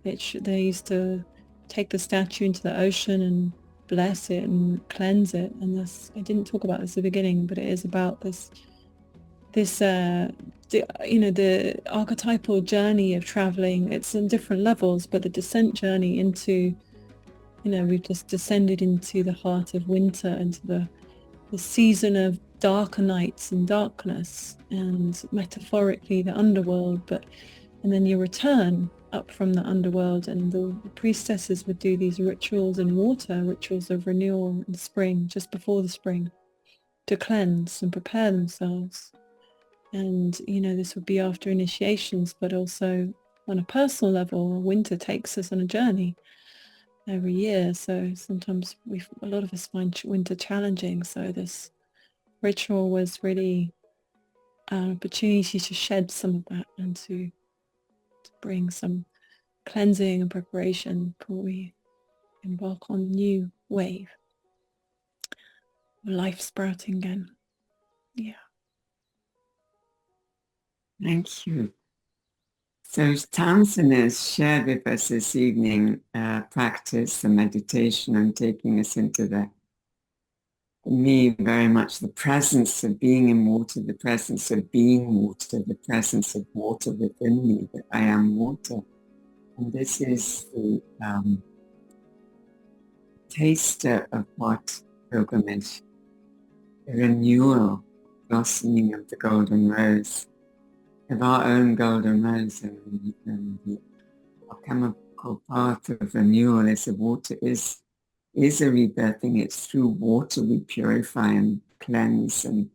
They used to take the statue into the ocean and bless it and cleanse it. And this, I didn't talk about this at the beginning, but it is about this the archetypal journey of traveling. It's in different levels, but the descent journey into, we've just descended into the heart of winter, into the season of darker nights and darkness, and metaphorically the underworld, and then you return up from the underworld, and the priestesses would do these rituals in water, rituals of renewal in spring, just before the spring, to cleanse and prepare themselves. And this would be after initiations, but also on a personal level. Winter takes us on a journey every year, so sometimes a lot of us find winter challenging, so this ritual was really an opportunity to shed some of that and to bring some cleansing and preparation before we embark on a new wave of life sprouting again. Yeah. Thank you. So Tamsin has shared with us this evening practice and meditation and taking us into for me, very much the presence of being in water, the presence of being water, the presence of water within me, that I am water. And this is the taster of what pilgrimage, the renewal, blossoming of the golden rose, of our own golden rose, and critical part of renewal is the water is a rebirthing. It's through water we purify and cleanse and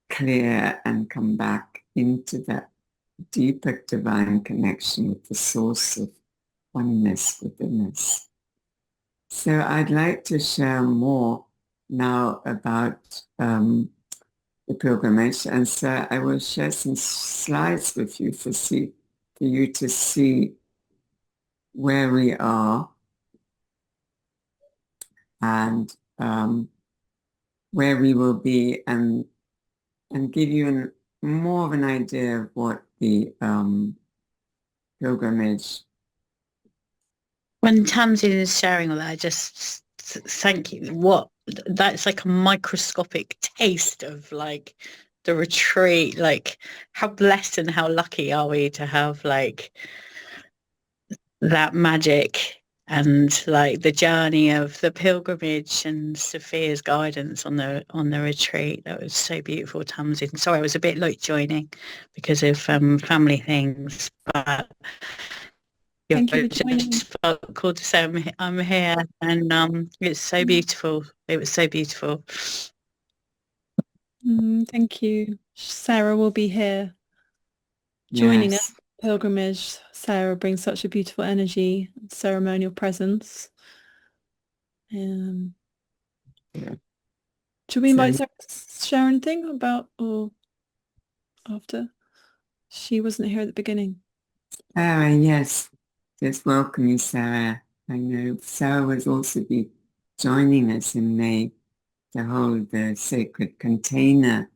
clear and come back into that deeper divine connection with the source of oneness within us. So I'd like to share more now about the pilgrimage, and so I will share some slides with you for you to see where we are and where we will be, and give you more of an idea of what the pilgrimage. When Tamsin is sharing all that, I just thank you. That's like a microscopic taste of like the retreat. Like how blessed and how lucky are we to have like that magic and like the journey of the pilgrimage and Sophia's guidance on the retreat. That was so beautiful, Tamsin. Sorry, I was a bit late joining because of family things, but Thank you for joining. just felt called to say I'm here, and it's so beautiful. It was so beautiful. Thank you. Sarah will be here joining us. Pilgrimage. Sarah brings such a beautiful energy, ceremonial presence. Should we invite Sarah to share anything about or after? She wasn't here at the beginning. Sarah, yes. Just welcome you, Sarah. I know Sarah will also be joining us in May to hold the sacred container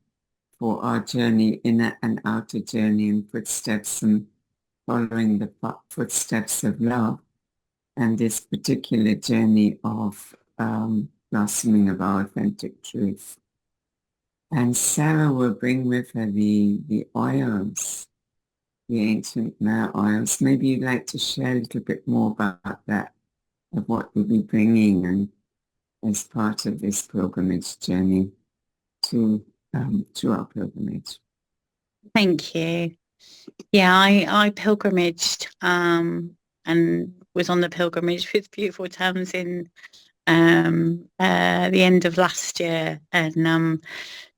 for our journey, inner and outer journey, and footsteps, and following the footsteps of love, and this particular journey of blossoming of our authentic truth. And Sarah will bring with her the oils, the ancient myrrh oils. Maybe you'd like to share a little bit more about that, of what we'll be bringing and as part of this pilgrimage journey to our pilgrimage. Thank you. Yeah, I pilgrimaged and was on the pilgrimage with beautiful Tamsin the end of last year, and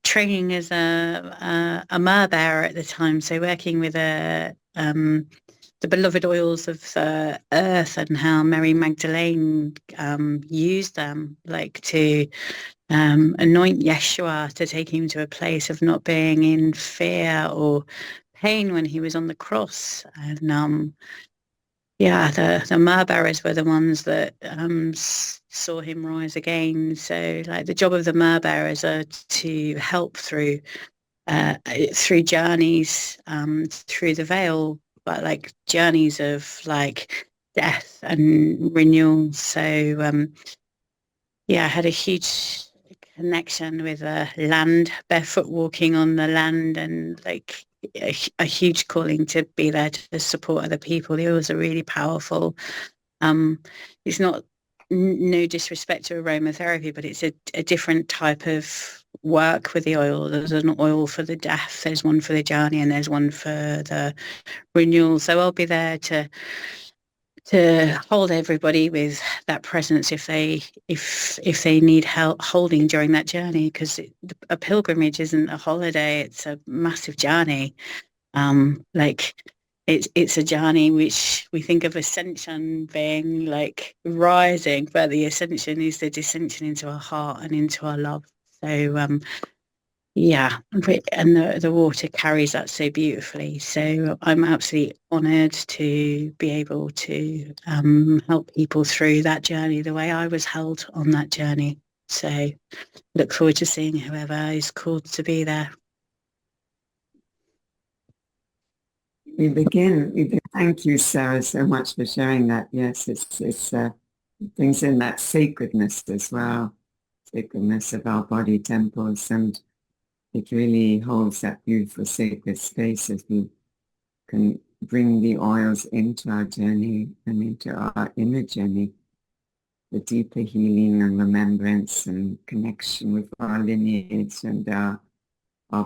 training as a myrrh bearer at the time, so working with the beloved oils of the earth and how Mary Magdalene used them like to anoint Yeshua, to take him to a place of not being in fear or pain when he was on the cross. And yeah, the myrrh bearers were the ones that saw him rise again. So like the job of the myrrh bearers are to help through journeys through the veil, but like journeys of like death and renewal. So yeah, I had a huge connection with land, barefoot walking on the land, and like a huge calling to be there to support other people. The oils are really powerful. It's not no disrespect to aromatherapy, but it's a different type of work with the oil. There's an oil for the death, there's one for the journey, and there's one for the renewal. So I'll be there to hold everybody with that presence if they need help holding during that journey, because a pilgrimage isn't a holiday, it's a massive journey. Like it's a journey which we think of ascension being like rising, but the ascension is the descension into our heart and into our love. So yeah, and the water carries that so beautifully. So I'm absolutely honoured to be able to help people through that journey the way I was held on that journey. So look forward to seeing whoever is called to be there. We begin. Thank you, Sarah, so much for sharing that. Yes, it brings in that sacredness as well, sacredness of our body temples, and it really holds that beautiful sacred space as we can bring the oils into our journey and into our inner journey, the deeper healing and remembrance and connection with our lineage and our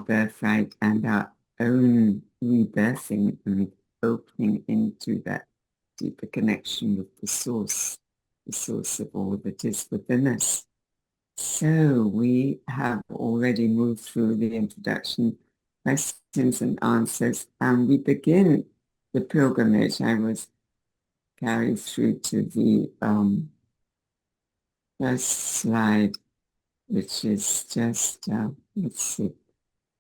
birthright and our own rebirthing and opening into that deeper connection with the source of all that is within us. So we have already moved through the introduction, questions and answers, and we begin the pilgrimage. I was carried through to the first slide, which is just, let's see,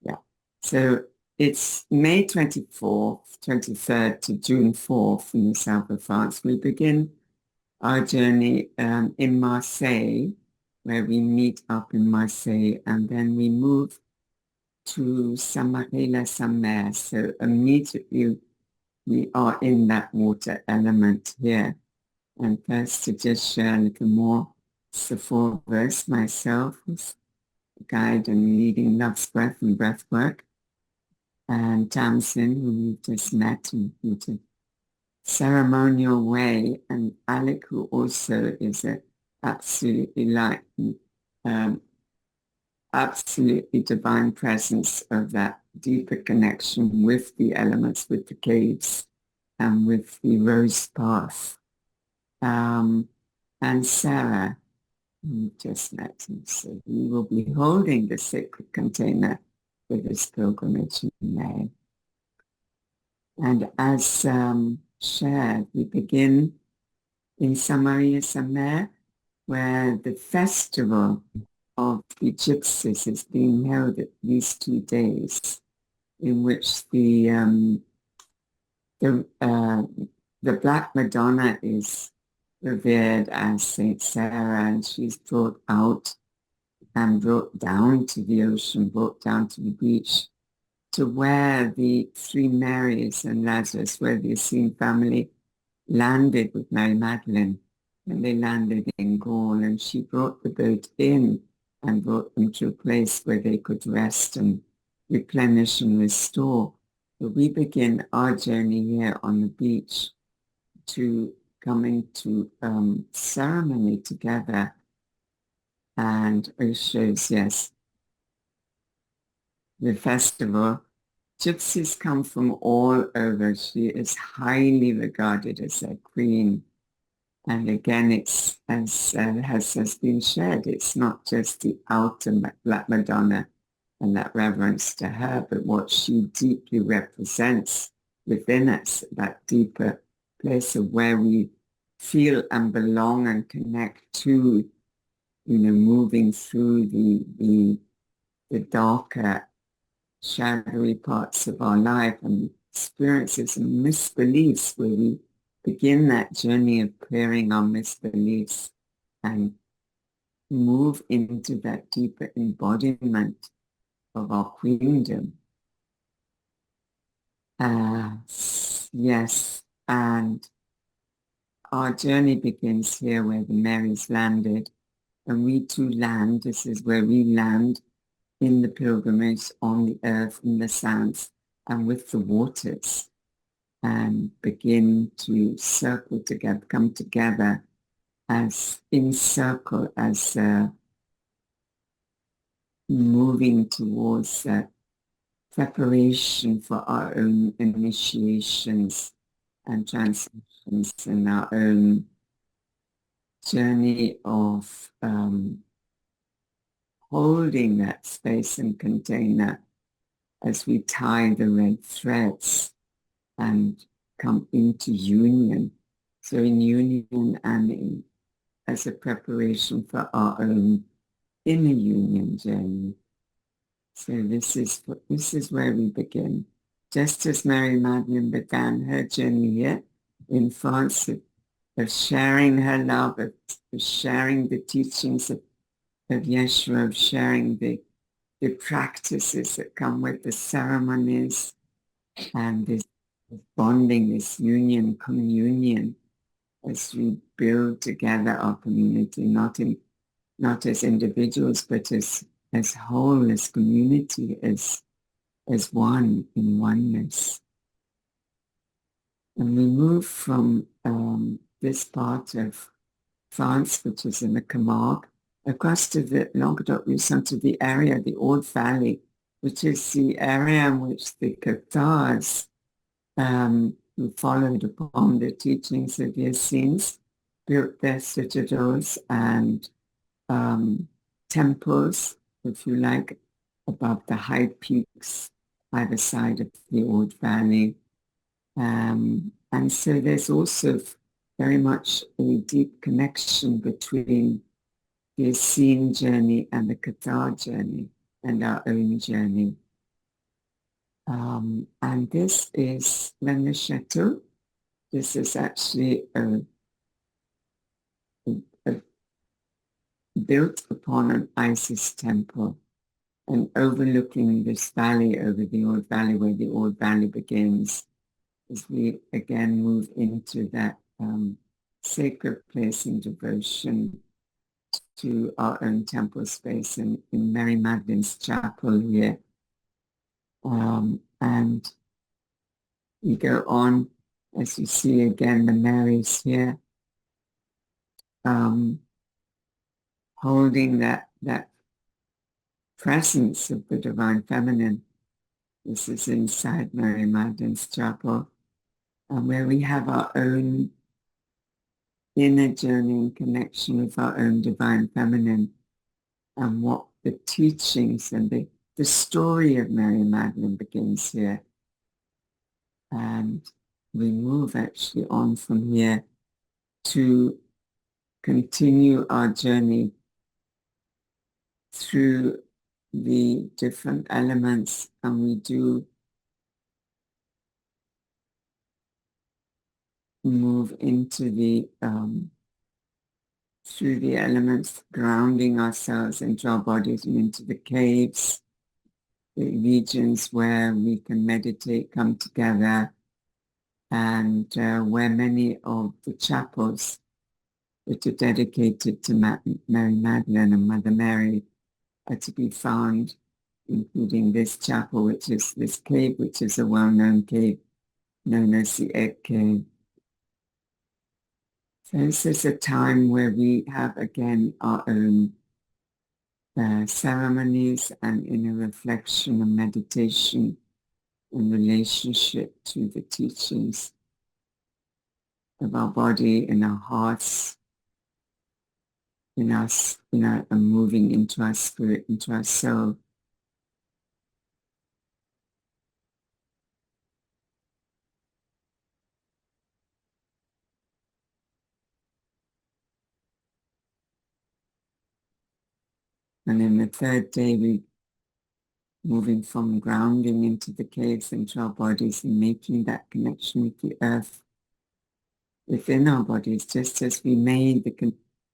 yeah. So it's May 24th, 23rd to June 4th in the south of France. We begin our journey in Marseille, where we meet up in Marseille, and then we move to Saint-Marie-la-Mer. So immediately we are in that water element here. And first to just share a little more, it's the 4 verse myself, who's a guide and leading Love's Breath and Breath Work, and Tamsin, who we just met in a ceremonial way, and Alec, who also is a absolutely absolutely divine presence of that deeper connection with the elements, with the caves, and with the rose path. And Sarah, who just met him, so we will be holding the sacred container for this pilgrimage in May. And as shared, we begin in Saint-Marie-la-Mer, where the festival of the gypsies is being held at these 2 days, in which the Black Madonna is revered as Saint Sarah, and she's brought out and brought down to the ocean, brought down to the beach, to where the 3 Marys and Lazarus, where the Essene family landed with Mary Magdalene, and they landed in Gaul, and she brought the boat in and brought them to a place where they could rest and replenish and restore. But we begin our journey here on the beach to coming to ceremony together, and it shows, yes, the festival. Gypsies come from all over. She is highly regarded as a queen. And again, it's, as has been shared, it's not just the outer Black Madonna and that reverence to her, but what she deeply represents within us, that deeper place of where we feel and belong and connect to, moving through the darker, shadowy parts of our life and experiences and misbeliefs, where we begin that journey of clearing our misbeliefs and move into that deeper embodiment of our queendom. Yes, and our journey begins here where the Marys landed, and we too land. This is where we land in the pilgrimage on the earth, in the sands, and with the waters, and begin to circle together, come together as in circle, as moving towards preparation for our own initiations and transitions in our own journey of holding that space and container as we tie the red threads and come into union. So in union and as a preparation for our own inner union journey. So this is where we begin. Just as Mary Magdalene began her journey here in France of sharing her love, of sharing the teachings of Yeshua, of sharing the practices that come with the ceremonies and this bonding, this union, communion, as we build together our community, not as individuals, but as whole, as community, as one in oneness. And we move from this part of France, which is in the Camargue, across to the Languedoc-Roussillon, to the area, the Old Valley, which is the area in which the Cathars who followed upon the teachings of the Essenes, built their citadels and temples, if you like, above the high peaks either side of the Ord Valley. And so there's also very much a deep connection between the Essene journey and the Qatar journey and our own journey. And this is Le Chateau. This is actually built upon an Isis temple and overlooking this valley over the Ord Valley, where the Ord Valley begins, as we again move into that sacred place in devotion to our own temple space in Mary Magdalene's chapel here. And you go on, as you see again, the Marys here, holding that presence of the Divine Feminine. This is inside Mary Magdalene's chapel, where we have our own inner journey in connection with our own Divine Feminine, and what the teachings and the story of Mary Magdalene begins here. And we move actually on from here to continue our journey through the different elements, and we do move into the through the elements, grounding ourselves into our bodies and into the caves, the regions where we can meditate, come together, and where many of the chapels that are dedicated to Mary Magdalene and Mother Mary are to be found, including this chapel, which is this cave, which is a well-known cave known as the Egg Cave. So this is a time where we have again our own ceremonies and inner reflection and meditation in relationship to the teachings of our body and our hearts, in us, and moving into our spirit, into our soul. And then the third day, we moving from grounding into the caves, into our bodies, and making that connection with the earth within our bodies, just as we made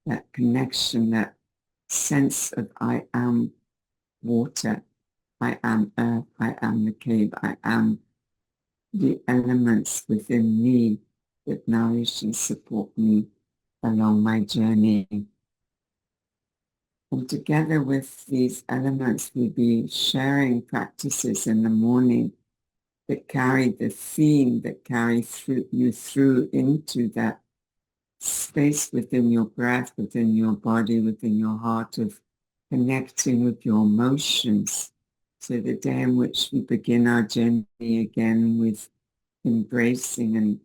that connection, that sense of I am water, I am earth, I am the cave, I am the elements within me that nourish and support me along my journey. And together with these elements, we'll be sharing practices in the morning that carry the theme, that carry you through into that space within your breath, within your body, within your heart, of connecting with your emotions. So the day in which we begin our journey again with embracing and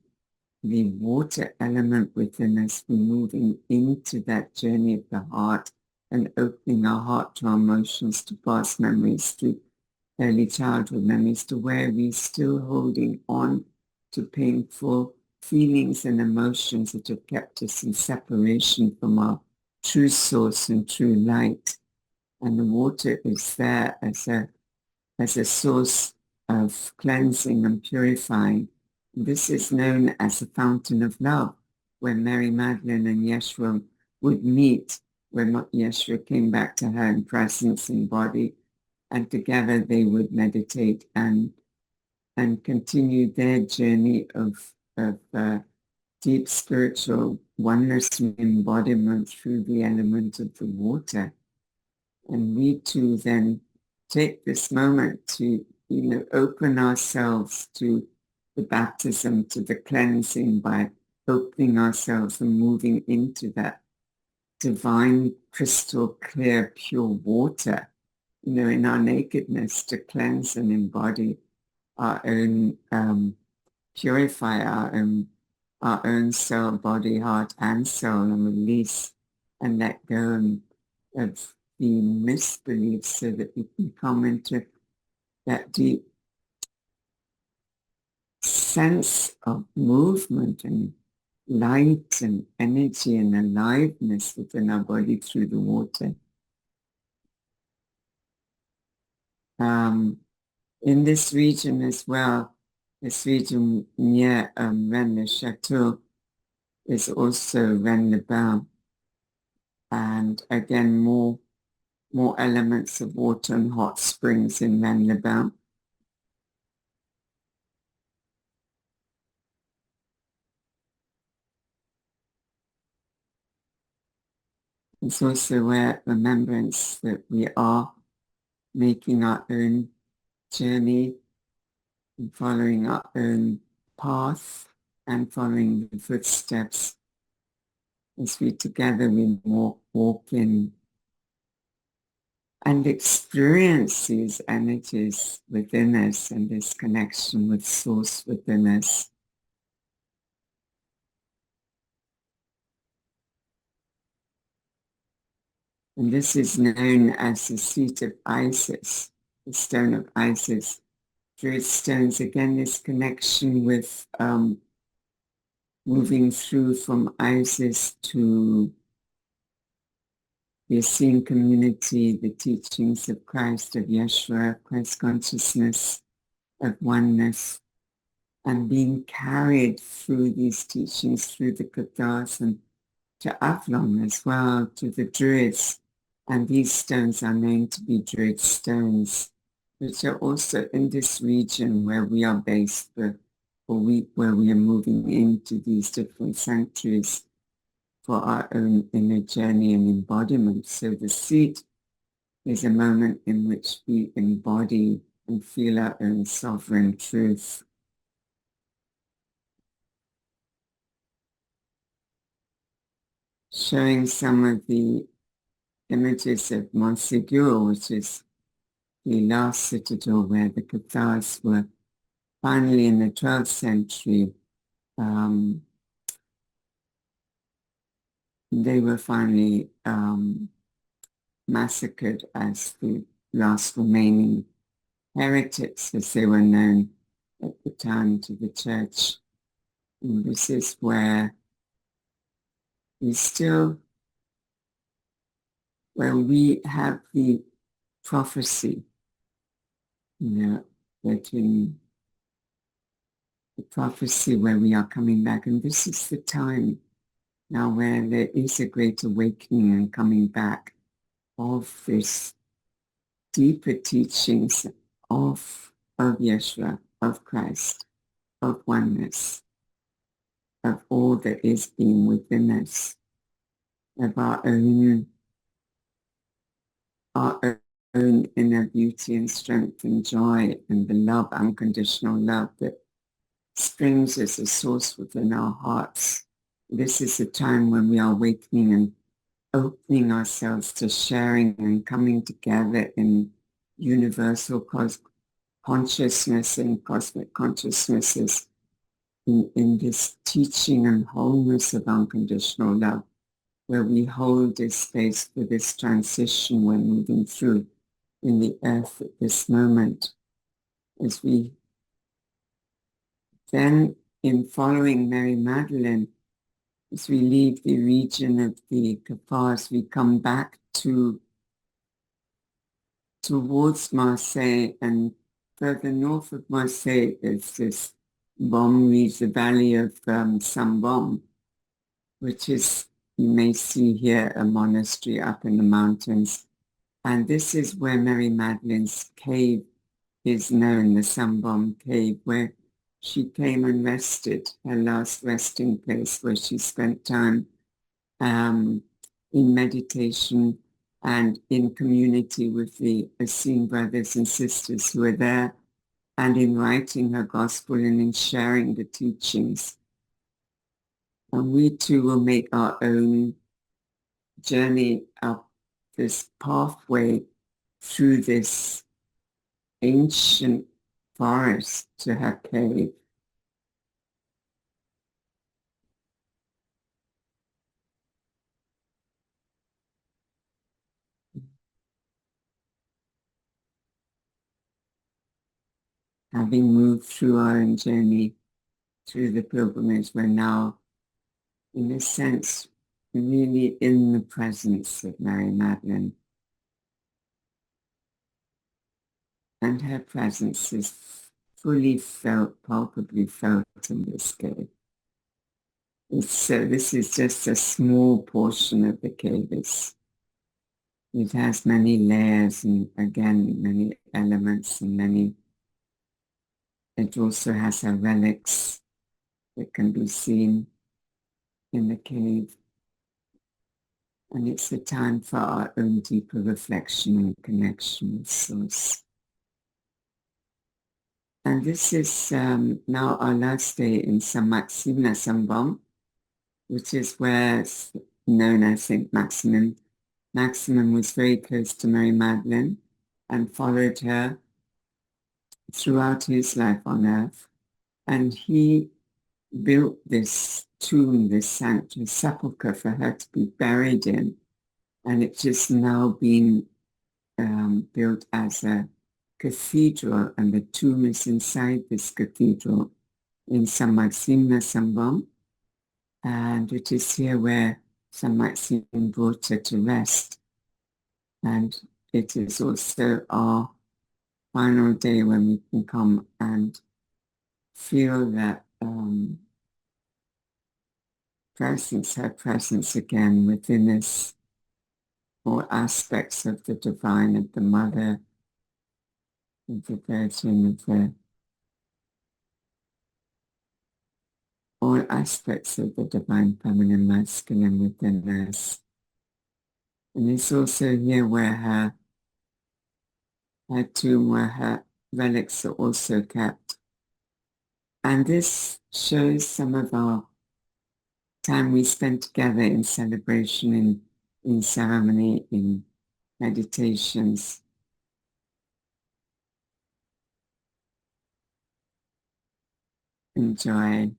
the water element within us, we're moving into that journey of the heart and opening our heart to our emotions, to past memories, to early childhood memories, to where we're still holding on to painful feelings and emotions that have kept us in separation from our true source and true light. And the water is there as a source of cleansing and purifying. This is known as the fountain of love, where Mary Magdalene and Yeshua would meet, when Yeshua came back to her in presence in body, and together they would meditate and continue their journey of deep spiritual oneness and embodiment through the element of the water. And we too then take this moment to, open ourselves to the baptism, to the cleansing, by opening ourselves and moving into that divine, crystal clear, pure water, in our nakedness, to cleanse and embody our own purify our own soul, body, heart, and soul, and release and let go of the misbeliefs so that we can come into that deep sense of movement and light and energy and aliveness within our body through the water. In this region as well, this region near Rennes-le-Château is also Rennes-le-Bain, and again more elements of water and hot springs in Rennes-le-Bain. It's also a remembrance that we are making our own journey and following our own path and following the footsteps as we together walk in and experience these energies within us and this connection with Source within us. And this is known as the seat of Isis, the stone of Isis. Druid stones, again, this connection with moving through from Isis to the Essene community, the teachings of Christ, of Yeshua, of Christ consciousness, of oneness, and being carried through these teachings, through the Cathars and to Avalon as well, to the Druids. And these stones are known to be Druid stones, which are also in this region where we are based, where we are moving into these different sanctuaries for our own inner journey and embodiment. So the seat is a moment in which we embody and feel our own sovereign truth. Showing some of the images of Montségur, which is the last citadel where the Cathars were finally in the 12th century. They were finally massacred as the last remaining heretics, as they were known at the time, to the church. And this is where we have the prophecy, that in the prophecy where we are coming back, and this is the time now where there is a great awakening and coming back of this deeper teachings of Yeshua, of Christ, of oneness, of all that is being within us, of our own inner beauty and strength and joy and the love, unconditional love that springs as a source within our hearts. This is a time when we are awakening and opening ourselves to sharing and coming together in universal consciousness and cosmic consciousnesses in this teaching and wholeness of unconditional love, where we hold this space for this transition we're moving through in the earth at this moment. As we then, in following Mary Magdalene, as we leave the region of the Cathars, we come back towards Marseille, and further north of Marseille is this the valley of Saint-Baume, which is, you may see here, a monastery up in the mountains. And this is where Mary Magdalene's cave is known, the Saint-Baume cave, where she came and rested, her last resting place, where she spent time in meditation and in community with the Essene brothers and sisters who are there, and in writing her gospel and in sharing the teachings. And we too will make our own journey up this pathway through this ancient forest to her cave. having moved through our own journey through the pilgrimage, we're now, in a sense, really in the presence of Mary Magdalene. And her presence is fully felt, palpably felt in this cave. So this is just a small portion of the cave. It has many layers and, again, many elements and many. It also has her relics that can be seen in the cave. And it's a time for our own deeper reflection and connection with Source. And this is now our last day in San Maxime, Saint-Baume, which is where it's known as Saint Maximin. Maximin was very close to Mary Magdalene and followed her throughout his life on earth. And he built this tomb, this sanctuary, sepulchre for her to be buried in. And it's just now been built as a cathedral, and the tomb is inside this cathedral in Saint Maxime, Saint-Baume. And it is here where Saint Maxime brought her to rest. And it is also our final day when we can come and feel that presence, her presence again within us, all aspects of the divine, of the Mother, of the Virgin, of the all aspects of the divine feminine masculine within us. And it's also here where her tomb, where her relics are also kept. And this shows some of our time we spent together in celebration, in ceremony, in meditations. In joy.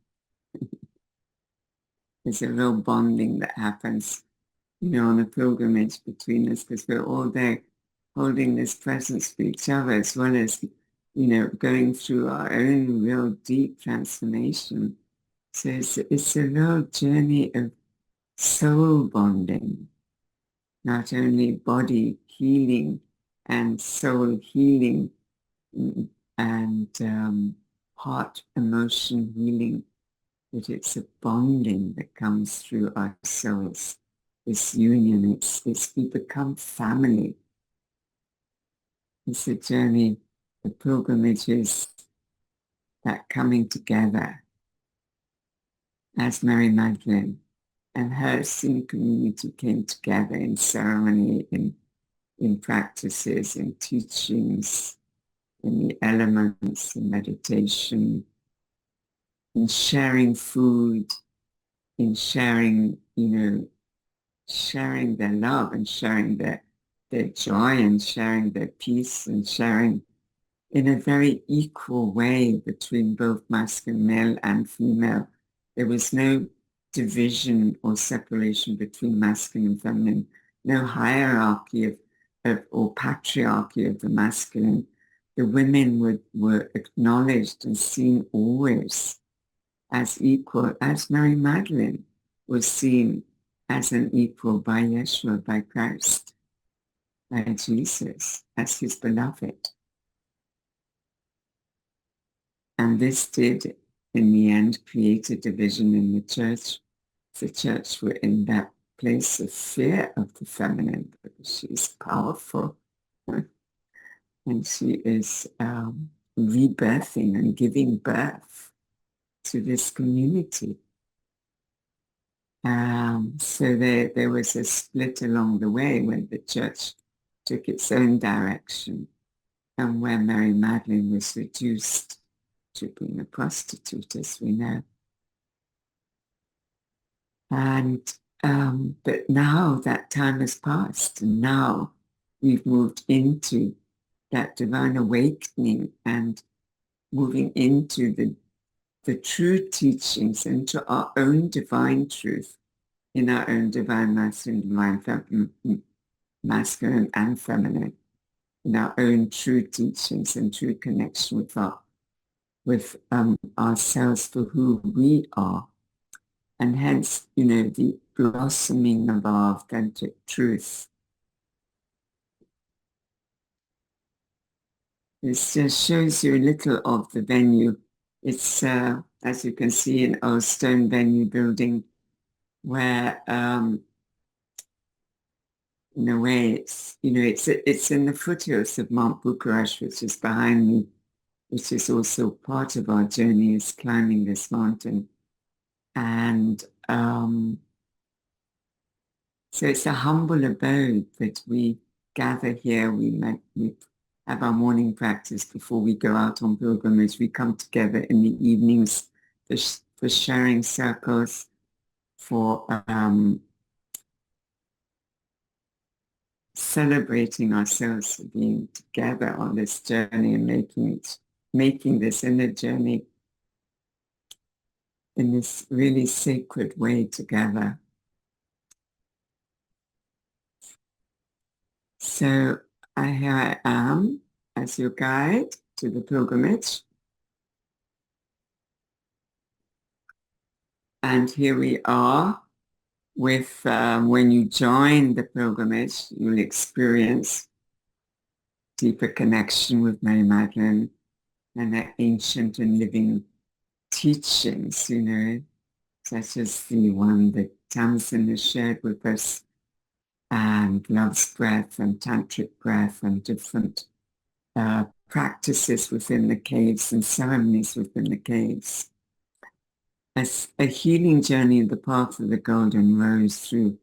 There's a real bonding that happens, on a pilgrimage between us, because we're all there holding this presence for each other, as well as, going through our own real deep transformation. So it's a real journey of soul bonding, not only body healing and soul healing and heart emotion healing, but it's a bonding that comes through our souls. This union, it's we become family. It's a journey, the pilgrimage is that coming together as Mary Magdalene and her Sin community came together in ceremony, in practices, in teachings, in the elements, in meditation, in sharing food, in sharing, sharing their love and sharing their joy and sharing their peace and sharing in a very equal way between both masculine, male and female. There was no division or separation between masculine and feminine, no hierarchy or patriarchy of the masculine. The women were acknowledged and seen always as equal, as Mary Magdalene was seen as an equal by Yeshua, by Christ, by Jesus, as his beloved. And this did, in the end, create a division in the church. The church were in that place of fear of the feminine, because she's powerful. And she is rebirthing and giving birth to this community. So there was a split along the way when the church took its own direction and where Mary Magdalene was reduced to being a prostitute, as we know. And but now that time has passed, and now we've moved into that divine awakening and moving into the true teachings, into our own divine truth, in our own divine masculine and feminine, in our own true teachings and true connection with our with ourselves for who we are, and hence, the blossoming of our authentic truth. This just shows you a little of the venue. It's, as you can see, an old stone venue building where, in a way, it's in the foothills of Mount Bucharest, which is behind me, which is also part of our journey, is climbing this mountain. And so it's a humble abode that we gather here. We have our morning practice before we go out on pilgrimage. We come together in the evenings for sharing circles, for celebrating ourselves for being together on this journey and making this inner journey in this really sacred way together. So here I am as your guide to the pilgrimage. And here we are with, when you join the pilgrimage, you'll experience deeper connection with Mary Magdalene and her ancient and living teachings, such as the one that Tamsin has shared with us, and love's breath and tantric breath and different practices within the caves and ceremonies within the caves. As a healing journey, the path of the Golden Rose through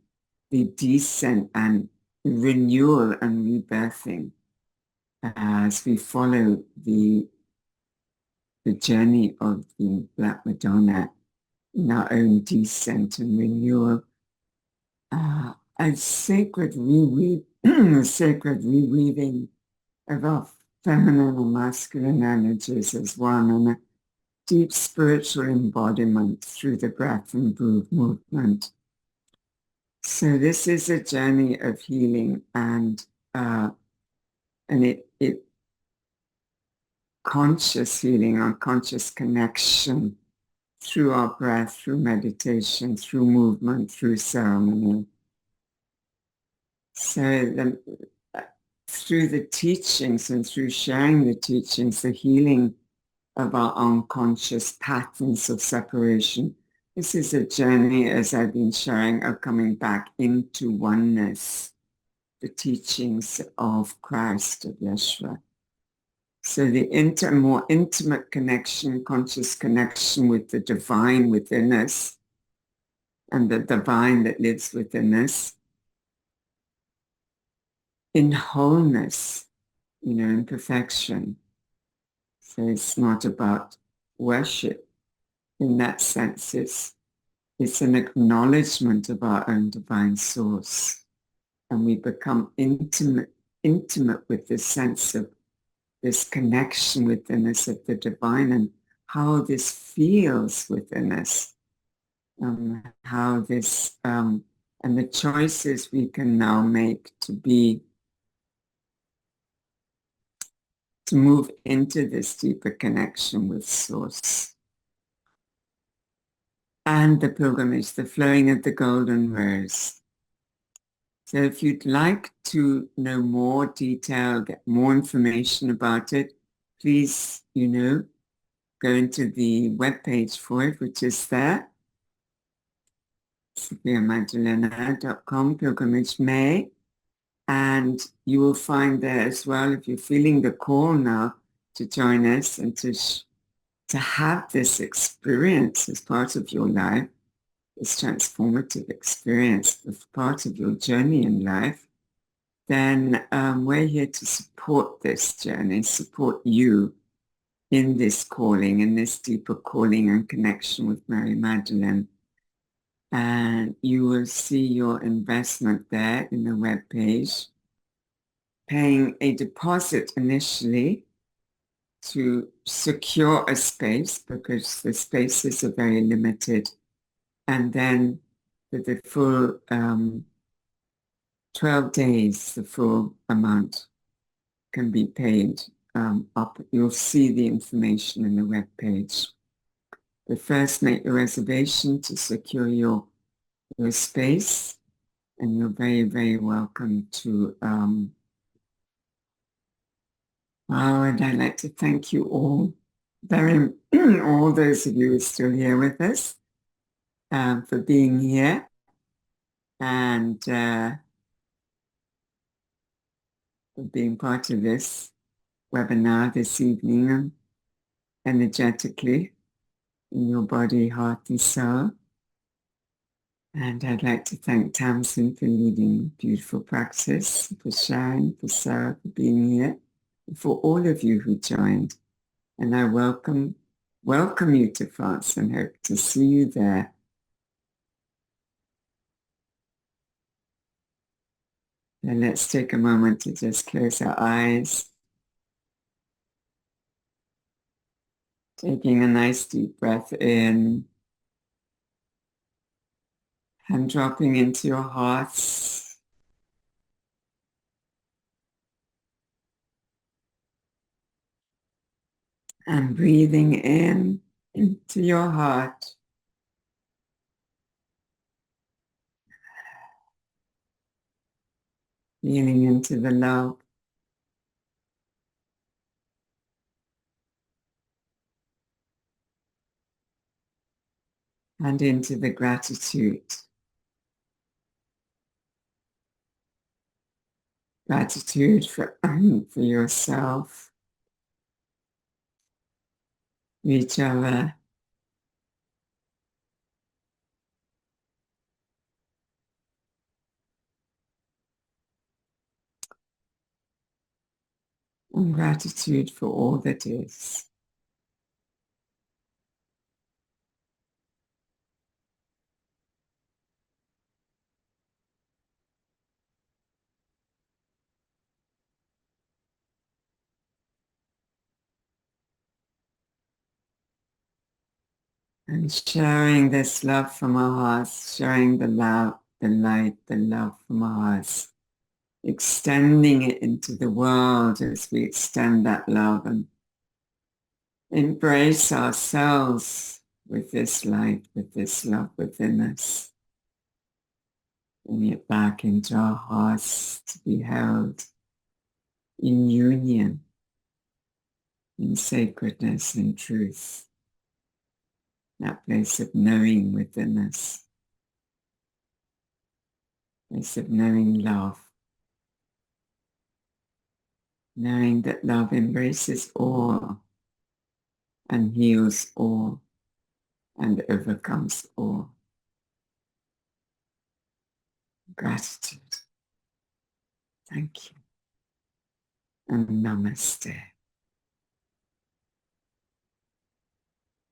the descent and renewal and rebirthing, as we follow the journey of the Black Madonna in our own descent and renewal, a sacred reweaving of our feminine and masculine energies as one, and a deep spiritual embodiment through the breath and movement. So this is a journey of healing, and it conscious healing, our conscious connection through our breath, through meditation, through movement, through ceremony. So through the teachings and through sharing the teachings, the healing of our unconscious patterns of separation. This is a journey, as I've been sharing, of coming back into oneness, the teachings of Christ, of Yeshua. So the more intimate connection, conscious connection with the divine within us, and the divine that lives within us, in wholeness, in perfection. So it's not about worship in that sense. It's an acknowledgement of our own divine source. And we become intimate with this sense of this connection within us of the divine, and how this feels within us, how this, and the choices we can now make to move into this deeper connection with Source. And the pilgrimage, the flowing of the Golden Rose. So if you'd like to know more detail, get more information about it, please, go into the webpage for it, which is there, sophiamagdalena.com, Pilgrimage May. And you will find there as well, if you're feeling the call now to join us and to have this experience as part of your life, this transformative experience as part of your journey in life, then we're here to support this journey, support you in this calling, in this deeper calling and connection with Mary Magdalene. And you will see your investment there in the webpage, paying a deposit initially to secure a space, because the spaces are very limited. And then for the full 12 days, the full amount can be paid up. You'll see the information in the web page. But first, make a reservation to secure your space, and you're very, very welcome to. And I'd like to thank you all, all those of you who are still here with us, for being here and for being part of this webinar this evening, energetically in your body, heart, and soul. And I'd like to thank Tamsin for leading beautiful practice, for Sharon, for Sarah, for being here, and for all of you who joined. And I welcome you to France and hope to see you there. And let's take a moment to just close our eyes. Taking a nice deep breath in and dropping into your hearts. And breathing in into your heart. Feeling into the love. And into the gratitude. Gratitude for yourself, each other, and gratitude for all that is. And sharing this love from our hearts, sharing the love, the light, the love from our hearts, extending it into the world as we extend that love and embrace ourselves with this light, with this love within us. Bring it back into our hearts to be held in union, in sacredness and truth. That place of knowing within us, place of knowing love, knowing that love embraces all and heals all and overcomes all. Gratitude. Thank you. And namaste.